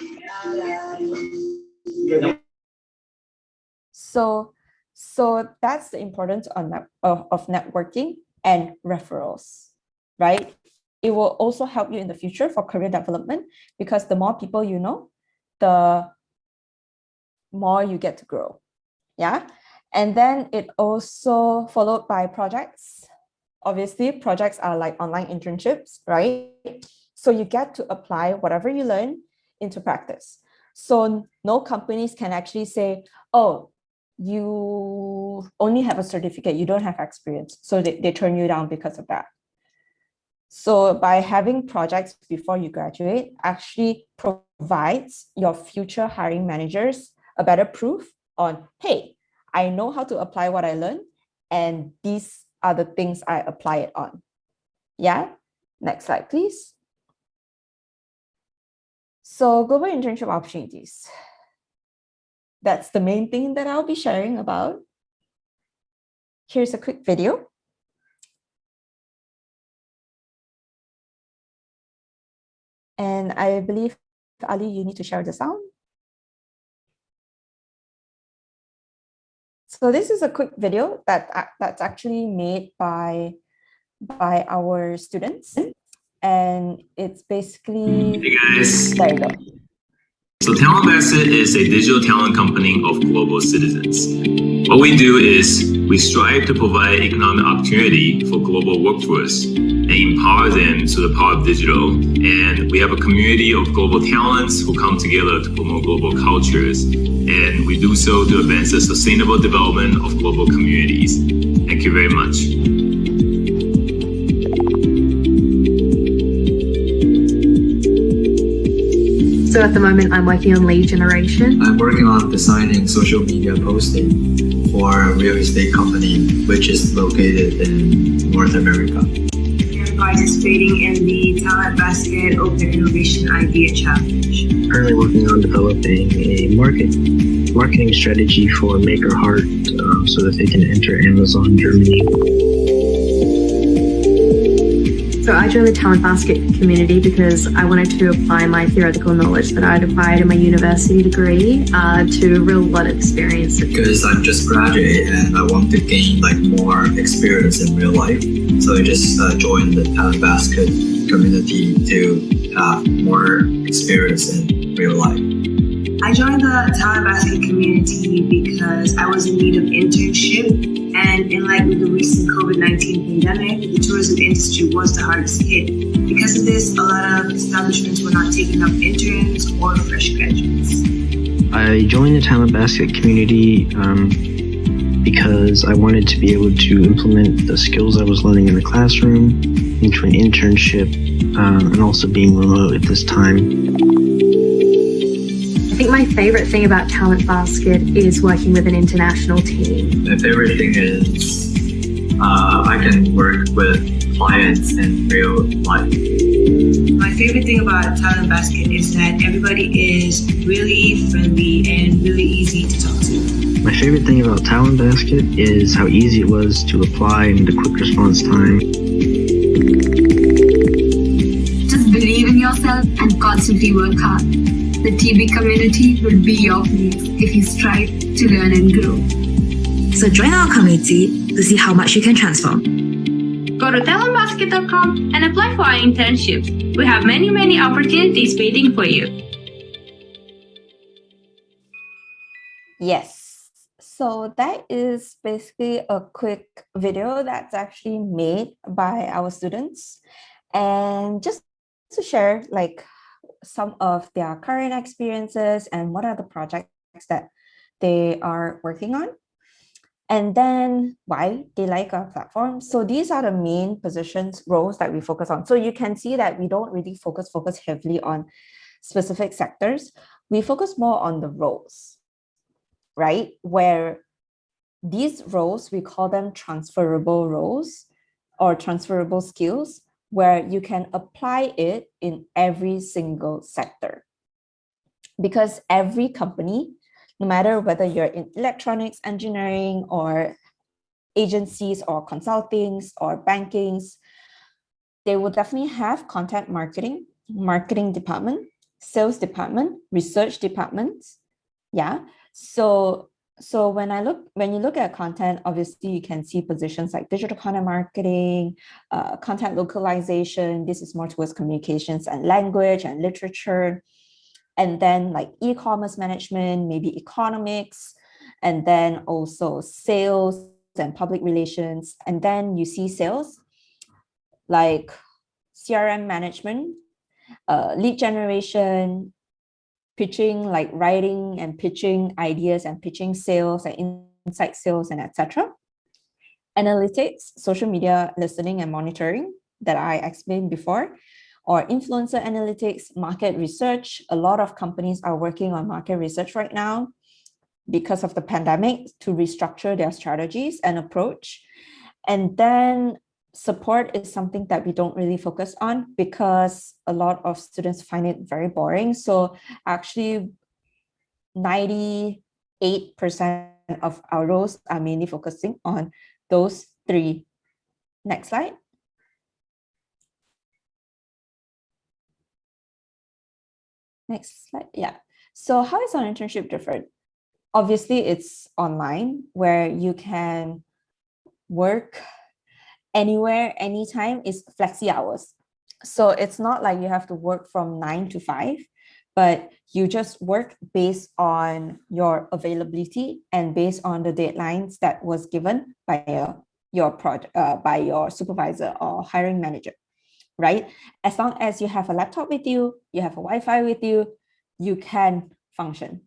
So that's the importance of networking and referrals, right? It will also help you in the future for career development, because the more people you know, the more you get to grow. Yeah. And then it also followed by projects. Obviously, projects are like online internships, right? So you get to apply whatever you learn into practice. So no companies can actually say, oh, you only have a certificate, you don't have experience. So they turn you down because of that. So by having projects before you graduate actually provides your future hiring managers a better proof on, hey, I know how to apply what I learned, and these are the things I apply it on. Yeah, next slide, please. So global internship opportunities. That's the main thing that I'll be sharing about. Here's a quick video. And I believe, Ali, you need to share the sound. So this is a quick video that's actually made by our students. And it's basically, hey guys. There you go. So Talent Basket is a digital talent company of global citizens. What we do is we strive to provide economic opportunity for global workforce and empower them to the power of digital. And we have a community of global talents who come together to promote global cultures. And we do so to advance the sustainable development of global communities. Thank you very much. So at the moment, I'm working on lead generation. I'm working on designing social media posting for a real estate company, which is located in North America. I'm participating in the Talent Basket Open Innovation Idea Challenge. Currently working on developing a marketing strategy for Maker Heart so that they can enter Amazon Germany. So I joined the Talent Basket community because I wanted to apply my theoretical knowledge that I'd acquired in my university degree to real world experience. Because I'm just graduate and I want to gain more experience in real life, so I just joined the Talent Basket community to have more experience in real life. I joined the Talent Basket community because I was in need of internship. And in light with the recent COVID-19 pandemic, the tourism industry was the hardest hit. Because of this, a lot of establishments were not taking up interns or fresh graduates. I joined the Talent Basket community because I wanted to be able to implement the skills I was learning in the classroom into an internship and also being remote at this time. I think my favorite thing about Talent Basket is working with an international team. My favorite thing is I can work with clients in real life. My favorite thing about Talent Basket is that everybody is really friendly and really easy to talk to. My favorite thing about Talent Basket is how easy it was to apply and the quick response time. Just believe in yourself and constantly work hard. The TB community will be your place if you strive to learn and grow. So join our community to see how much you can transform. Go to talentbasket.com and apply for our internships. We have many opportunities waiting for you. Yes. So that is basically a quick video that's actually made by our students. And just to share some of their current experiences and what are the projects that they are working on, and then why they like our platform. So these are the main roles that we focus on. So you can see that we don't really focus heavily on specific sectors. We focus more on the roles, right? Where these roles, we call them transferable roles or transferable skills, where you can apply it in every single sector. Because every company, no matter whether you're in electronics, engineering, or agencies or consultings or bankings, they will definitely have content marketing department, sales department, research departments. Yeah. So So when you look at content, obviously you can see positions like digital content marketing, content localization. This is more towards communications and language and literature. And then like e-commerce management, maybe economics, and then also sales and public relations. And then you see sales like CRM management, lead generation, pitching, like writing and pitching ideas and pitching sales and insight sales and etc. Analytics, social media listening and monitoring that I explained before, or influencer analytics, market research. A lot of companies are working on market research right now because of the pandemic to restructure their strategies and approach. And then support is something that we don't really focus on because a lot of students find it very boring. So actually 98% of our roles are mainly focusing on those three. Next slide. Next slide. Yeah. So how is our internship different? Obviously, it's online where you can work anywhere, anytime. It's flexi hours. So it's not like you have to work from 9 to 5, but you just work based on your availability and based on the deadlines that was given by your supervisor or hiring manager, right? As long as you have a laptop with you, you have a Wi-Fi with you, you can function.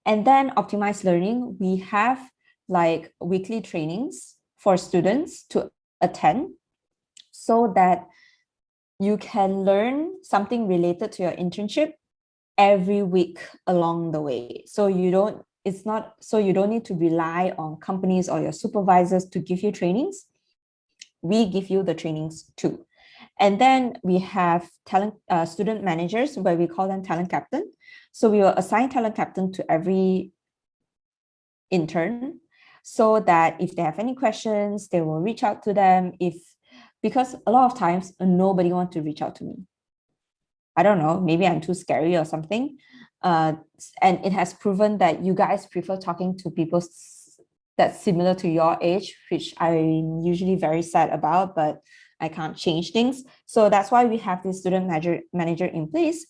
And then optimized learning, we have like weekly trainings for students to attend so that you can learn something related to your internship every week along the way. So you don't need to rely on companies or your supervisors to give you trainings. We give you the trainings too. And then we have student managers, where we call them talent captain. So we will assign talent captain to every intern so that if they have any questions, they will reach out to them. Because a lot of times nobody wants to reach out to me. I don't know, maybe I'm too scary or something. And it has proven that you guys prefer talking to people that's similar to your age, which I'm usually very sad about, but I can't change things. So that's why we have this student manager in place.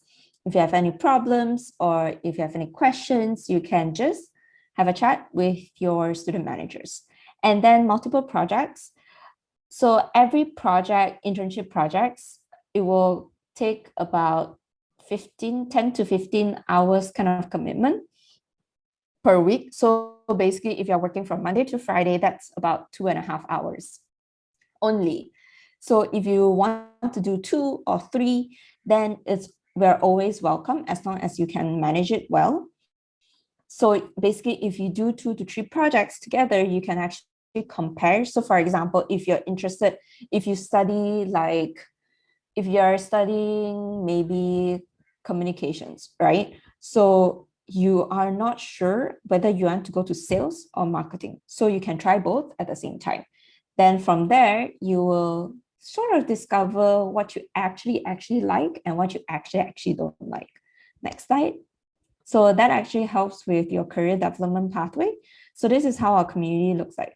If you have any problems or if you have any questions, you can just have a chat with your student managers. And then multiple projects. So every project, internship projects, it will take about 10 to 15 hours kind of commitment per week. So basically, if you're working from Monday to Friday, that's about 2.5 hours only. So if you want to do 2 or 3, then we're always welcome as long as you can manage it well. So basically, if you do 2 to 3 projects together, you can actually compare. So for example, if you're interested, if you're studying maybe communications, right? So you are not sure whether you want to go to sales or marketing. So you can try both at the same time. Then from there, you will sort of discover what you actually like and what you actually don't like. Next slide. So that actually helps with your career development pathway. So this is how our community looks like.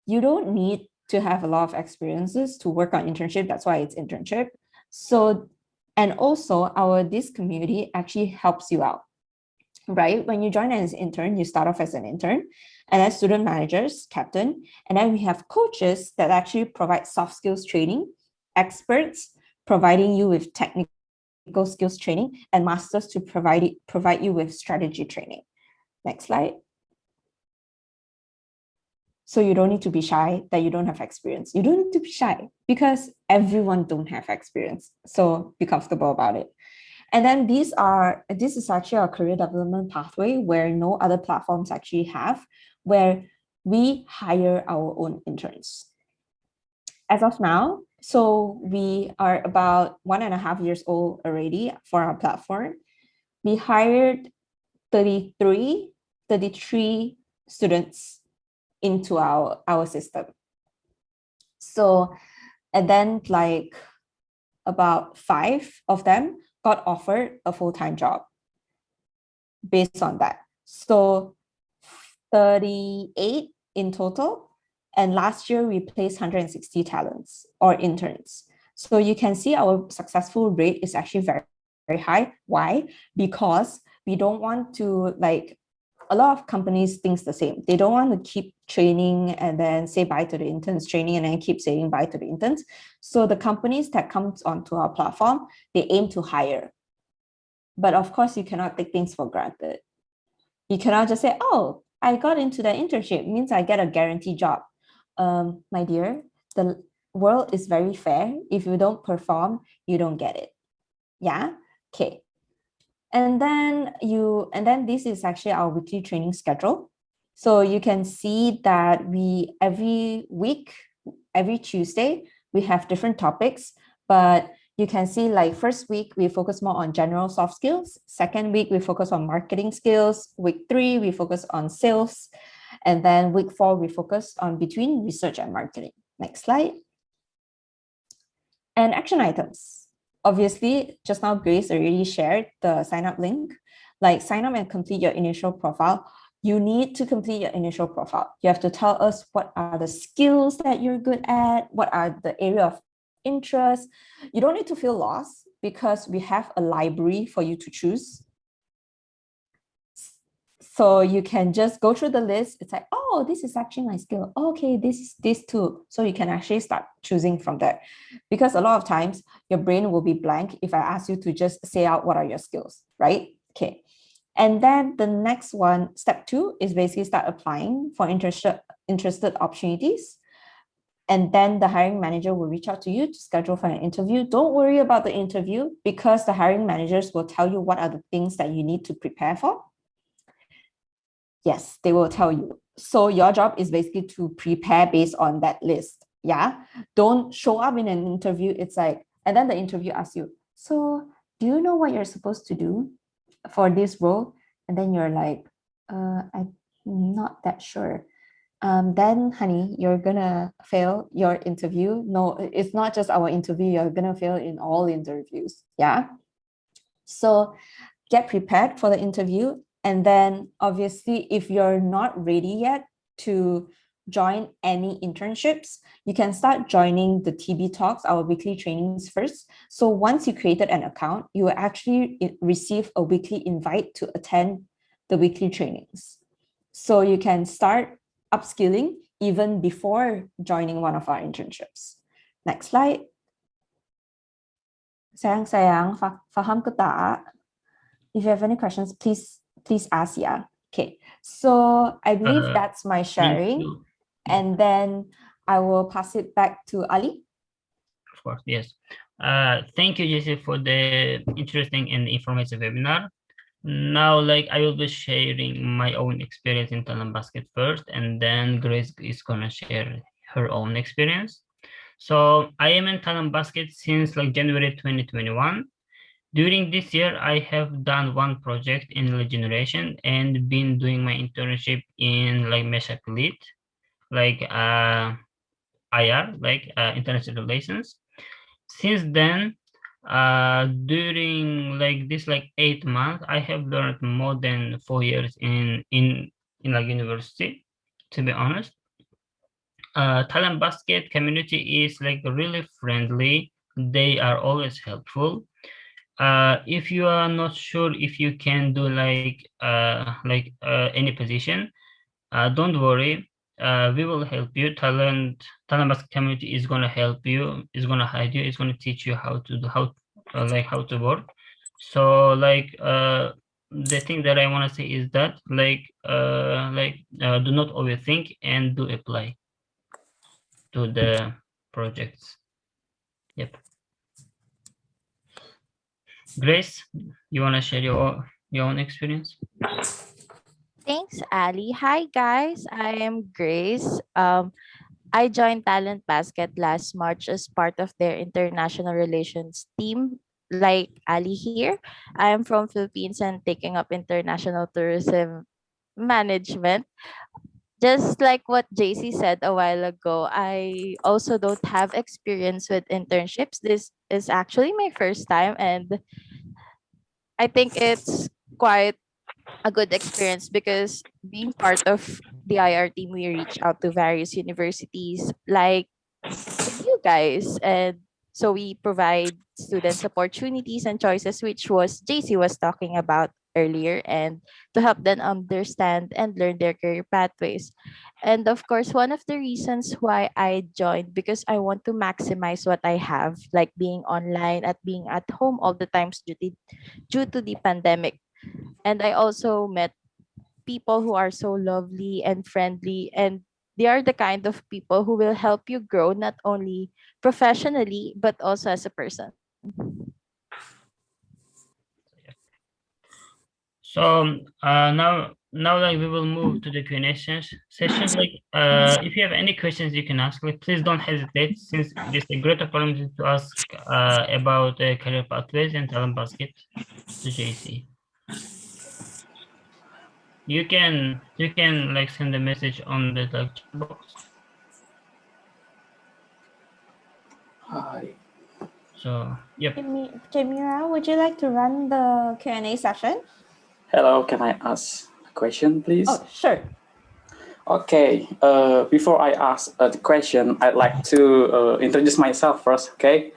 You don't need to have a lot of experiences to work on internship. That's why it's internship. So, and also this community actually helps you out, right? When you join as an intern, you start off as an intern, and then student managers, captain, and then we have coaches that actually provide soft skills training, experts providing you with technical skills training, and masters to provide you with strategy training. Next slide. So you don't need to be shy that you don't have experience. You don't need to be shy because everyone don't have experience. So be comfortable about it. And then this is actually our career development pathway where no other platforms actually have, where we hire our own interns. As of now, so we are about 1.5 years old already for our platform. We hired 33 students into our system. So, and then like about 5 of them got offered a full-time job based on that. So 38 in total. And last year we placed 160 talents or interns. So you can see our successful rate is actually very, very high. Why? Because we don't want to, like, a lot of companies think the same. They don't want to keep training and then say bye to the interns, training and then keep saying bye to the interns. So the companies that comes onto our platform, they aim to hire. But of course, you cannot take things for granted. You cannot just say, oh, I got into that internship, means I get a guaranteed job. My dear, the world is very fair. If you don't perform, you don't get it. Yeah? Okay. And then this is actually our weekly training schedule. So you can see that we every week, every Tuesday, we have different topics, but you can see, like, first week we focus more on general soft skills. Second week we focus on marketing skills. Week 3 we focus on sales, and then week 4 we focus on between research and marketing. Next slide. And action items. Obviously, just now Grace already shared the sign up link. Like, sign up and complete your initial profile. You need to complete your initial profile. You have to tell us what are the skills that you're good at, what are the area of interest. You don't need to feel lost because we have a library for you to choose. So you can just go through the list. It's like, oh, this is actually my skill. Okay, this is this too. So you can actually start choosing from there. Because a lot of times your brain will be blank if I ask you to just say out what are your skills, right? Okay. And then the next one, step 2, is basically start applying for interested opportunities. And then the hiring manager will reach out to you to schedule for an interview. Don't worry about the interview because the hiring managers will tell you what are the things that you need to prepare for. Yes, they will tell you. So your job is basically to prepare based on that list. Yeah. Don't show up in an interview. It's like, and then the interview asks you, so do you know what you're supposed to do for this role? And then you're like, I'm not that sure. Then, honey, you're gonna fail your interview. No, it's not just our interview. You're gonna fail in all interviews. Yeah. So get prepared for the interview. And then obviously, if you're not ready yet to join any internships, you can start joining the TB Talks, our weekly trainings first. So once you created an account, you will actually receive a weekly invite to attend the weekly trainings. So you can start upskilling even before joining one of our internships. Next slide. Sayang, faham ke tak? If you have any questions, please ask. Yeah. Okay. So I believe that's my sharing. And then I will pass it back to Ali. Of course, yes. Thank you, Jessie, for the interesting and informative webinar. Now, like, I will be sharing my own experience in Talent Basket first, and then Grace is gonna share her own experience. So I am in Talent Basket since like January 2021. During this year, I have done one project in lead generation and been doing my internship in like Meshach Lead, like IR, like international relations. Since then, during like this like 8 months, I have learned more than 4 years in like university, to be honest. Talent Basket community is like really friendly. They are always helpful. If you are not sure if you can do like any position, don't worry. We will help you. Talent Basket community is gonna help you. Is gonna hide you. It's gonna teach you how to do how to work. So like the thing that I want to say is that do not overthink and do apply to the projects. Yep. Grace, you want to share your own experience? Thanks, Ali. Hi, guys. I am Grace. I joined Talent Basket last March as part of their international relations team. Like Ali here, I am from Philippines and taking up international tourism management. Just like what JC said a while ago, I also don't have experience with internships. This is actually my first time, and I think it's quite a good experience because being part of the IR team, we reach out to various universities like you guys, and so we provide students opportunities and choices, which was JC was talking about earlier, and to help them understand and learn their career pathways. And of course, one of the reasons why I joined, because I want to maximize what I have, like being online, at being at home all the times due to the pandemic. And I also met people who are so lovely and friendly, and they are the kind of people who will help you grow not only professionally but also as a person. So now like we will move to the Q&A session. Like if you have any questions you can ask. Like please don't hesitate, since this is a great opportunity to ask about career pathways and talent basket to JC. You can like send a message on the like chat box. Hi. So yep. Jamira, would you like to run the Q&A session? Hello, can I ask a question, please? Oh, sure. Okay, before I ask the question, I'd like to introduce myself first, okay?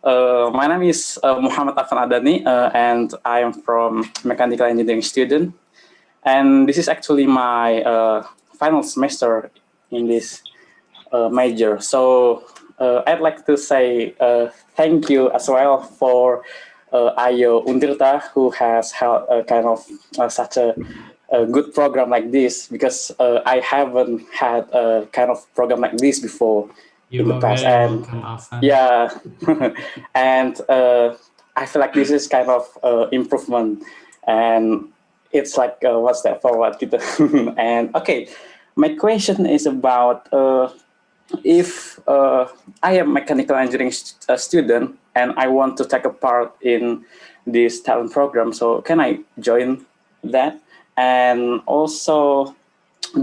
My name is Muhammad Afan Adani, and I am from mechanical engineering student. And this is actually my final semester in this major. So I'd like to say thank you as well for IO UNTIRTA, who has held a kind of such a good program like this, because I haven't had a kind of program like this before in the past. And yeah, and I feel like this is kind of improvement, and it's like one step forward gitu. And okay, my question is about if I am mechanical engineering student and I want to take a part in this talent program, so can I join that? And also,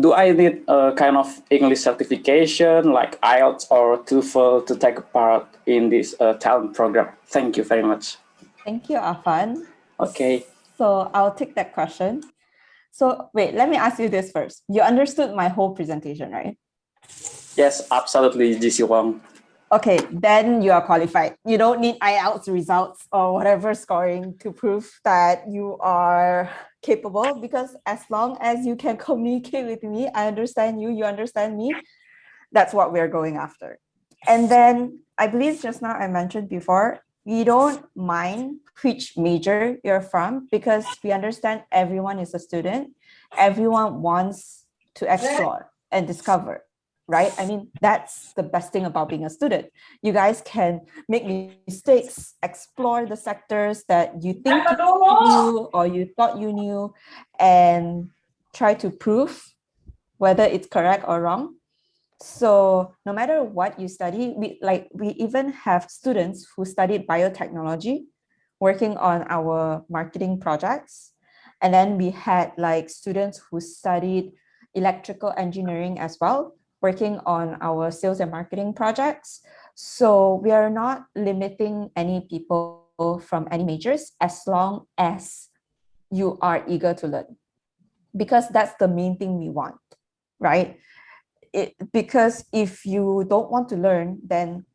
do I need a kind of English certification like IELTS or TOEFL to take a part in this talent program? Thank you very much. Thank you, Afan. Okay. So I'll take that question. So wait, let me ask you this first. You understood my whole presentation, right? Yes, absolutely, GC Wong. Okay, then you are qualified. You don't need IELTS results or whatever scoring to prove that you are capable, because as long as you can communicate with me, I understand you, you understand me, that's what we're going after. And then I believe just now I mentioned before, we don't mind which major you're from, because we understand everyone is a student. Everyone wants to explore and discover, right? I mean, that's the best thing about being a student. You guys can make mistakes, explore the sectors that you think you knew or you thought you knew, and try to prove whether it's correct or wrong. So no matter what you study, we even have students who studied biotechnology working on our marketing projects. And then we had like students who studied electrical engineering as well, working on our sales and marketing projects. So we are not limiting any people from any majors as long as you are eager to learn, because that's the main thing we want, right? Because if you don't want to learn, then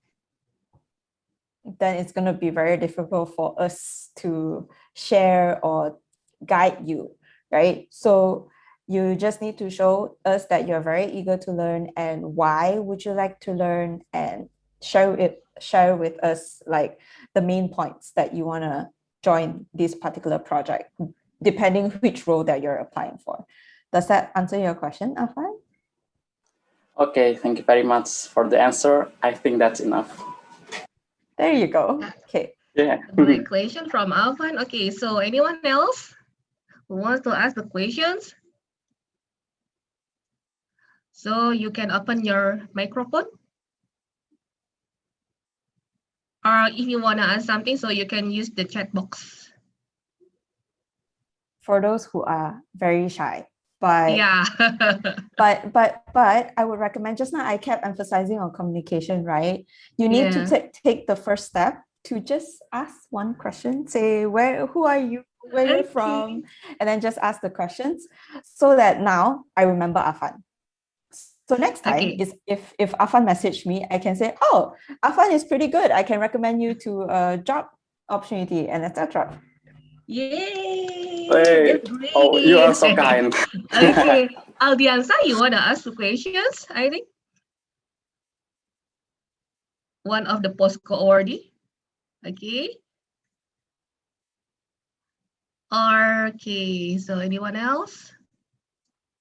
it's going to be very difficult for us to share or guide you, right? So you just need to show us that you're very eager to learn, and why would you like to learn, and share with us like the main points that you want to join this particular project, depending which role that you're applying for. Does that answer your question, Afan? Okay, thank you very much for the answer. I think that's enough. There you go. Okay. Yeah. Great question from Alvan. Okay, so anyone else who wants to ask the questions? So you can open your microphone. Or if you want to ask something, so you can use the chat box. For those who are very shy, but yeah. but I would recommend, just now I kept emphasizing on communication, right? You need to take the first step to just ask one question, say, who are you, where you're from, and then just ask the questions so that now I remember Afan. So next time is if Afan messaged me, I can say, oh, Afan is pretty good. I can recommend you to a job opportunity and etc. Yay! Hey, That's great. oh, you are so kind. Okay, Aldiansa, you wanna ask the questions? I think one of the POSCO awardee. Okay. Okay. So anyone else?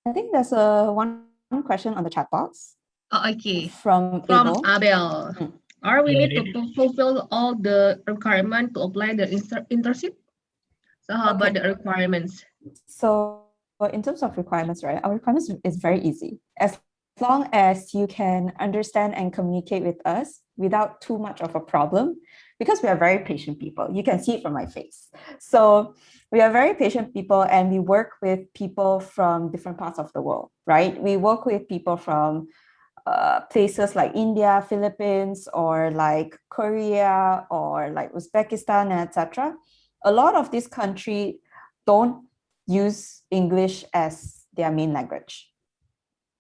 I think there's one question on the chat box. Oh, okay. From Abel. Abel. Are we need to fulfill all the requirement to apply the internship? So how about the requirements? So in terms of requirements, right, our requirements is very easy. As long as you can understand and communicate with us without too much of a problem, because we are very patient people. You can see it from my face. So we are very patient people and we work with people from different parts of the world, right? We work with people from places like India, Philippines, or like Korea, or like Uzbekistan, etc. A lot of these countries don't use English as their main language.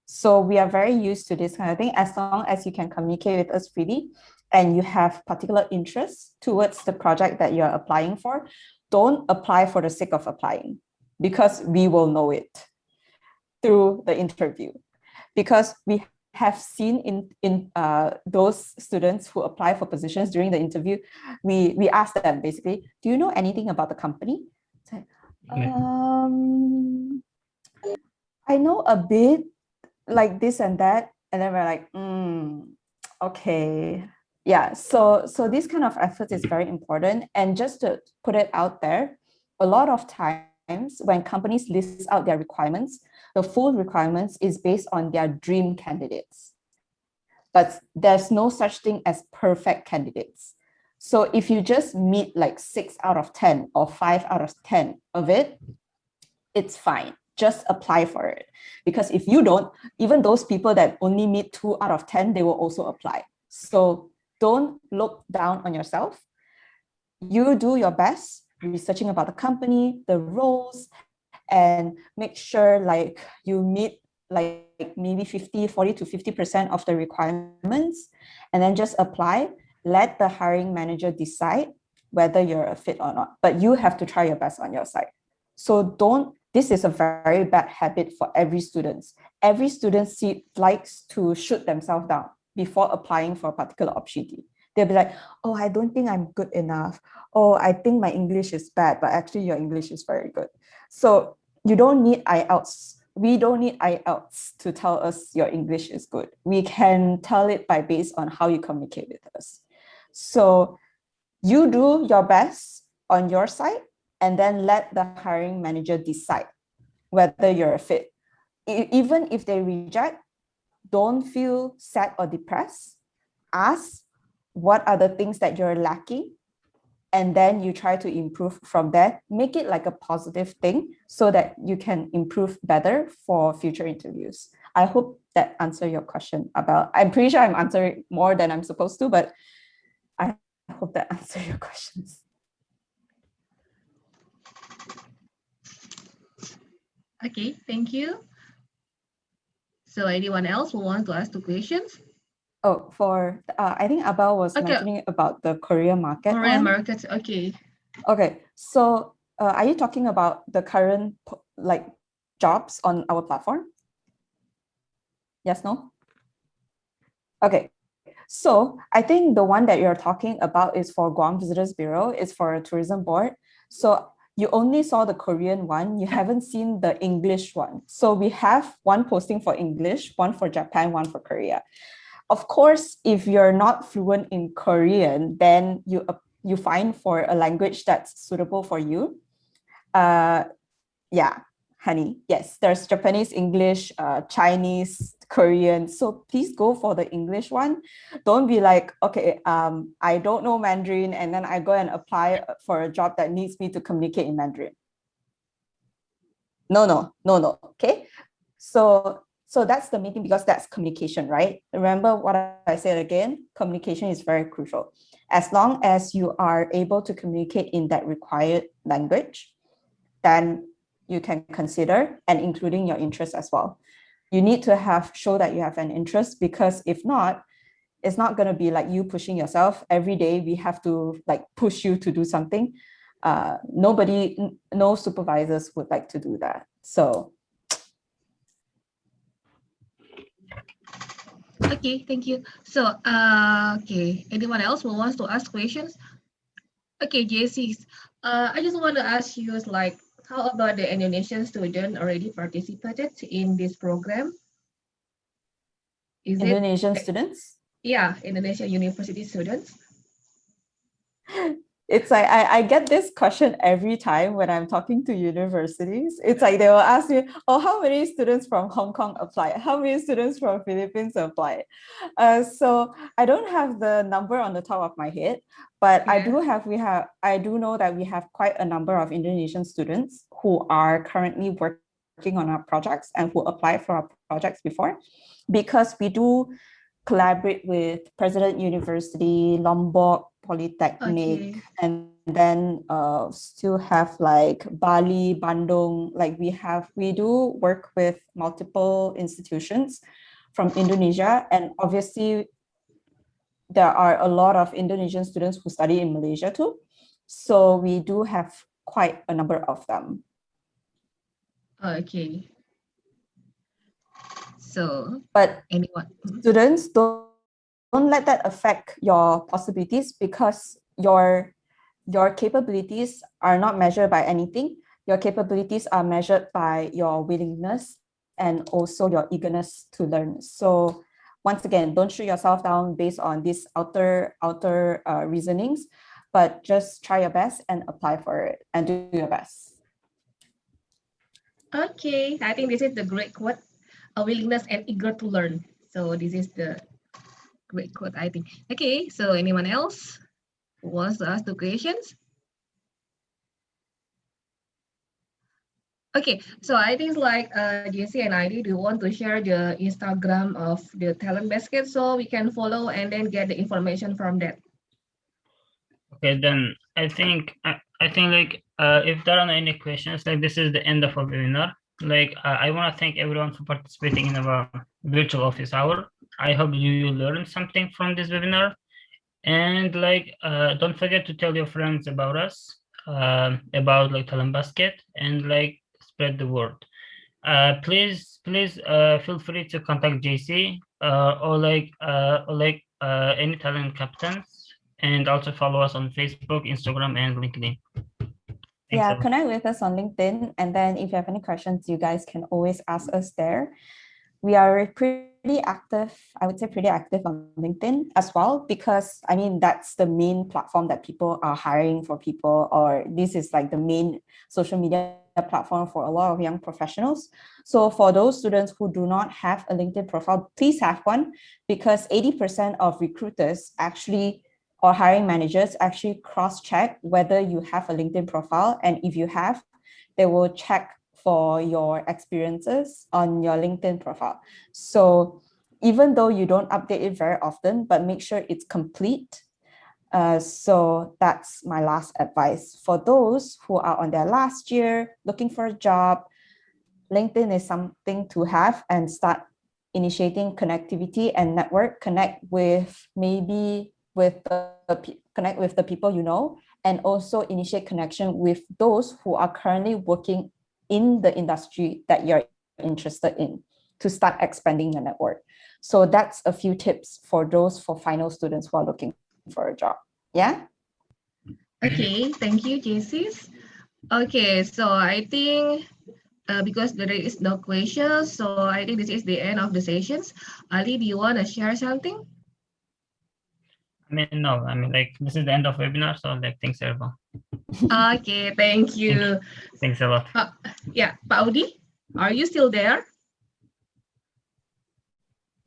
So we are very used to this kind of thing. As long as you can communicate with us freely and you have particular interests towards the project that you're applying for, don't apply for the sake of applying, because we will know it through the interview. Because we have seen in those students who apply for positions during the interview, we ask them basically, do you know anything about the company? I know a bit, like this and that, and then we're like, okay, yeah. So this kind of effort is very important. And just to put it out there, a lot of times when companies list out their requirements, the full requirements is based on their dream candidates. But there's no such thing as perfect candidates. So if you just meet like 6 out of 10 or 5 out of 10 of it, it's fine. Just apply for it. Because if you don't, even those people that only meet 2 out of 10, they will also apply. So don't look down on yourself. You do your best researching about the company, the roles, and make sure like you meet like maybe 40 to 50% of the requirements, and then just apply. Let the hiring manager decide whether you're a fit or not, but you have to try your best on your side. So this is a very bad habit for every student. Every student likes to shoot themselves down before applying for a particular opportunity. They'll be like, oh, I don't think I'm good enough. Oh, I think my English is bad, but actually your English is very good. So you don't need IELTS. We don't need IELTS to tell us your English is good. We can tell it based on how you communicate with us. So you do your best on your side, and then let the hiring manager decide whether you're a fit. Even if they reject, don't feel sad or depressed. Ask what are the things that you're lacking, and then you try to improve from there. Make it like a positive thing so that you can improve better for future interviews. I hope that answered your question about, I'm pretty sure I'm answering more than I'm supposed to, but I hope that answered your questions. Okay, thank you. So anyone else who wants to ask the questions? Oh, I think Abel was mentioning about the Korean market. Korean market, okay. Okay, so are you talking about the current like jobs on our platform? Yes, no? Okay, so I think the one that you're talking about is for Guam Visitors Bureau, it's for a tourism board. So you only saw the Korean one, you haven't seen the English one. So we have one posting for English, one for Japan, one for Korea. Of course, if you're not fluent in Korean, then you find for a language that's suitable for you. Yeah, honey, yes, there's Japanese, English, Chinese, Korean. So please go for the English one. Don't be like, okay, I don't know Mandarin, and then I go and apply for a job that needs me to communicate in Mandarin. No, okay? So that's the main thing, because that's communication, right? Remember what I said again, communication is very crucial. As long as you are able to communicate in that required language, then you can consider, and including your interest as well. You need to show that you have an interest, because if not, it's not going to be like you pushing yourself every day. We have to like push you to do something. No supervisors would like to do that. So. Okay, thank you. So, okay, anyone else who wants to ask questions? Okay, JC, I just want to ask you, like, how about the Indonesian student already participated in this program? Is Indonesian students? Yeah, Indonesian university students. It's like I get this question every time when I'm talking to universities. It's like they will ask me, oh, how many students from Hong Kong apply? How many students from Philippines apply? So I don't have the number on the top of my head, but I do know that we have quite a number of Indonesian students who are currently working on our projects and who applied for our projects before, because we do collaborate with President University, Lombok Polytechnic, and then still have like Bali, Bandung. Like we do work with multiple institutions from Indonesia, and obviously there are a lot of Indonesian students who study in Malaysia too. So we do have quite a number of them. Okay. So, but anyone, students don't let that affect your possibilities, because your capabilities are not measured by anything. Your capabilities are measured by your willingness and also your eagerness to learn. So once again, don't shoot yourself down based on these outer reasonings, but just try your best and apply for it and do your best. Okay, I think this is the great quote, a willingness and eager to learn. So this is the great quote, I think. Okay, so anyone else who wants to ask the questions? Okay, so I think like JC and ID, do you want to share the Instagram of the Talent Basket so we can follow and then get the information from that? Okay, then I think like if there are any questions, like this is the end of our webinar. Like I want to thank everyone for participating in our virtual office hour. I hope you learned something from this webinar, and like don't forget to tell your friends about us, about like Talent Basket, and like spread the word. Please feel free to contact JC or any talent captains, and also follow us on Facebook, Instagram, and LinkedIn. Yeah, connect with us on LinkedIn, and then if you have any questions, you guys can always ask us there. We are pretty active, I would say pretty active on LinkedIn as well, because I mean, that's the main platform that people are hiring for people, or this is like the main social media platform for a lot of young professionals. So for those students who do not have a LinkedIn profile, please have one, because 80% of recruiters actually, or hiring managers actually cross-check whether you have a LinkedIn profile, and if you have, they will check for your experiences on your LinkedIn profile. So even though you don't update it very often, but make sure it's complete. So that's my last advice. For those who are on their last year, looking for a job, LinkedIn is something to have, and start initiating connectivity and network. Connect with the people you know, and also initiate connection with those who are currently working in the industry that you're interested in, to start expanding the network. So that's a few tips for final students who are looking for a job. Yeah. Okay, thank you, JC. Okay, so I think because there is no questions, so I think this is the end of the sessions. Ali, do you want to share something? I mean, no, I mean, like this is the end of webinar, so like thanks everyone. Okay, thank you. Thanks a lot. Yeah, Pak Audi, are you still there?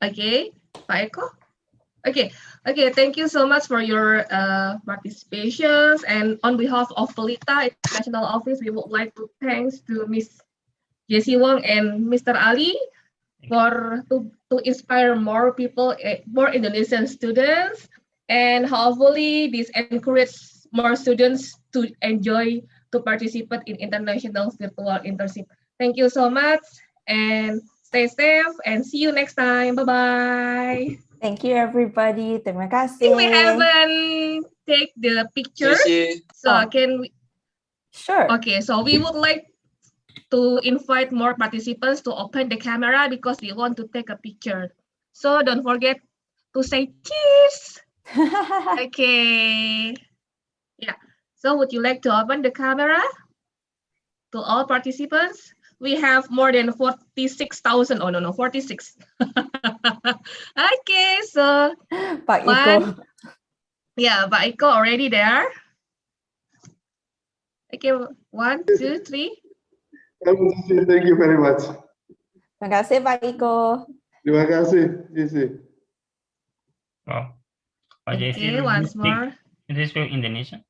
Okay, Pak Eko? Okay, thank you so much for your participations. And on behalf of POLITA International Office, we would like to thanks to Ms. Jessie Wong and Mr. Ali for to inspire more people, more Indonesian students, and hopefully this encourages more students to enjoy to participate in international virtual internship. Thank you so much and stay safe and see you next time. Bye-bye. Thank you, everybody. Terima I think we kasih. haven't take the picture. So can we? Sure. Okay, so we would like to invite more participants to open the camera because we want to take a picture. So don't forget to say cheese. Okay. Yeah. So would you like to open the camera to all participants? We have more than 46,000. Oh, no, 46. Okay, so Pak Iko. Yeah, Pak Iko already there. Okay, 1, 2, 3. Thank you very much. Terima kasih, Pak Iko. Terima kasih, Cici. Oh. Okay, once more. Do you speak Indonesian?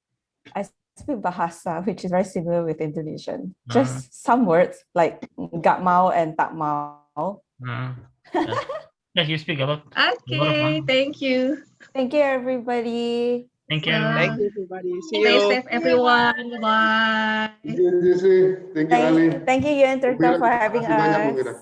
I speak Bahasa, which is very similar with Indonesian. Just some words like gak mau and tak mau. Yes, you speak a lot. Okay, thank you. Thank you, everybody. Thank you. Thank you, everybody. See Stay you. safe, everyone. Bye. Thank you, Cici. Thank you, Ali. Thank you, UNTIRTA, for having Makasih banyak, us. Mufida.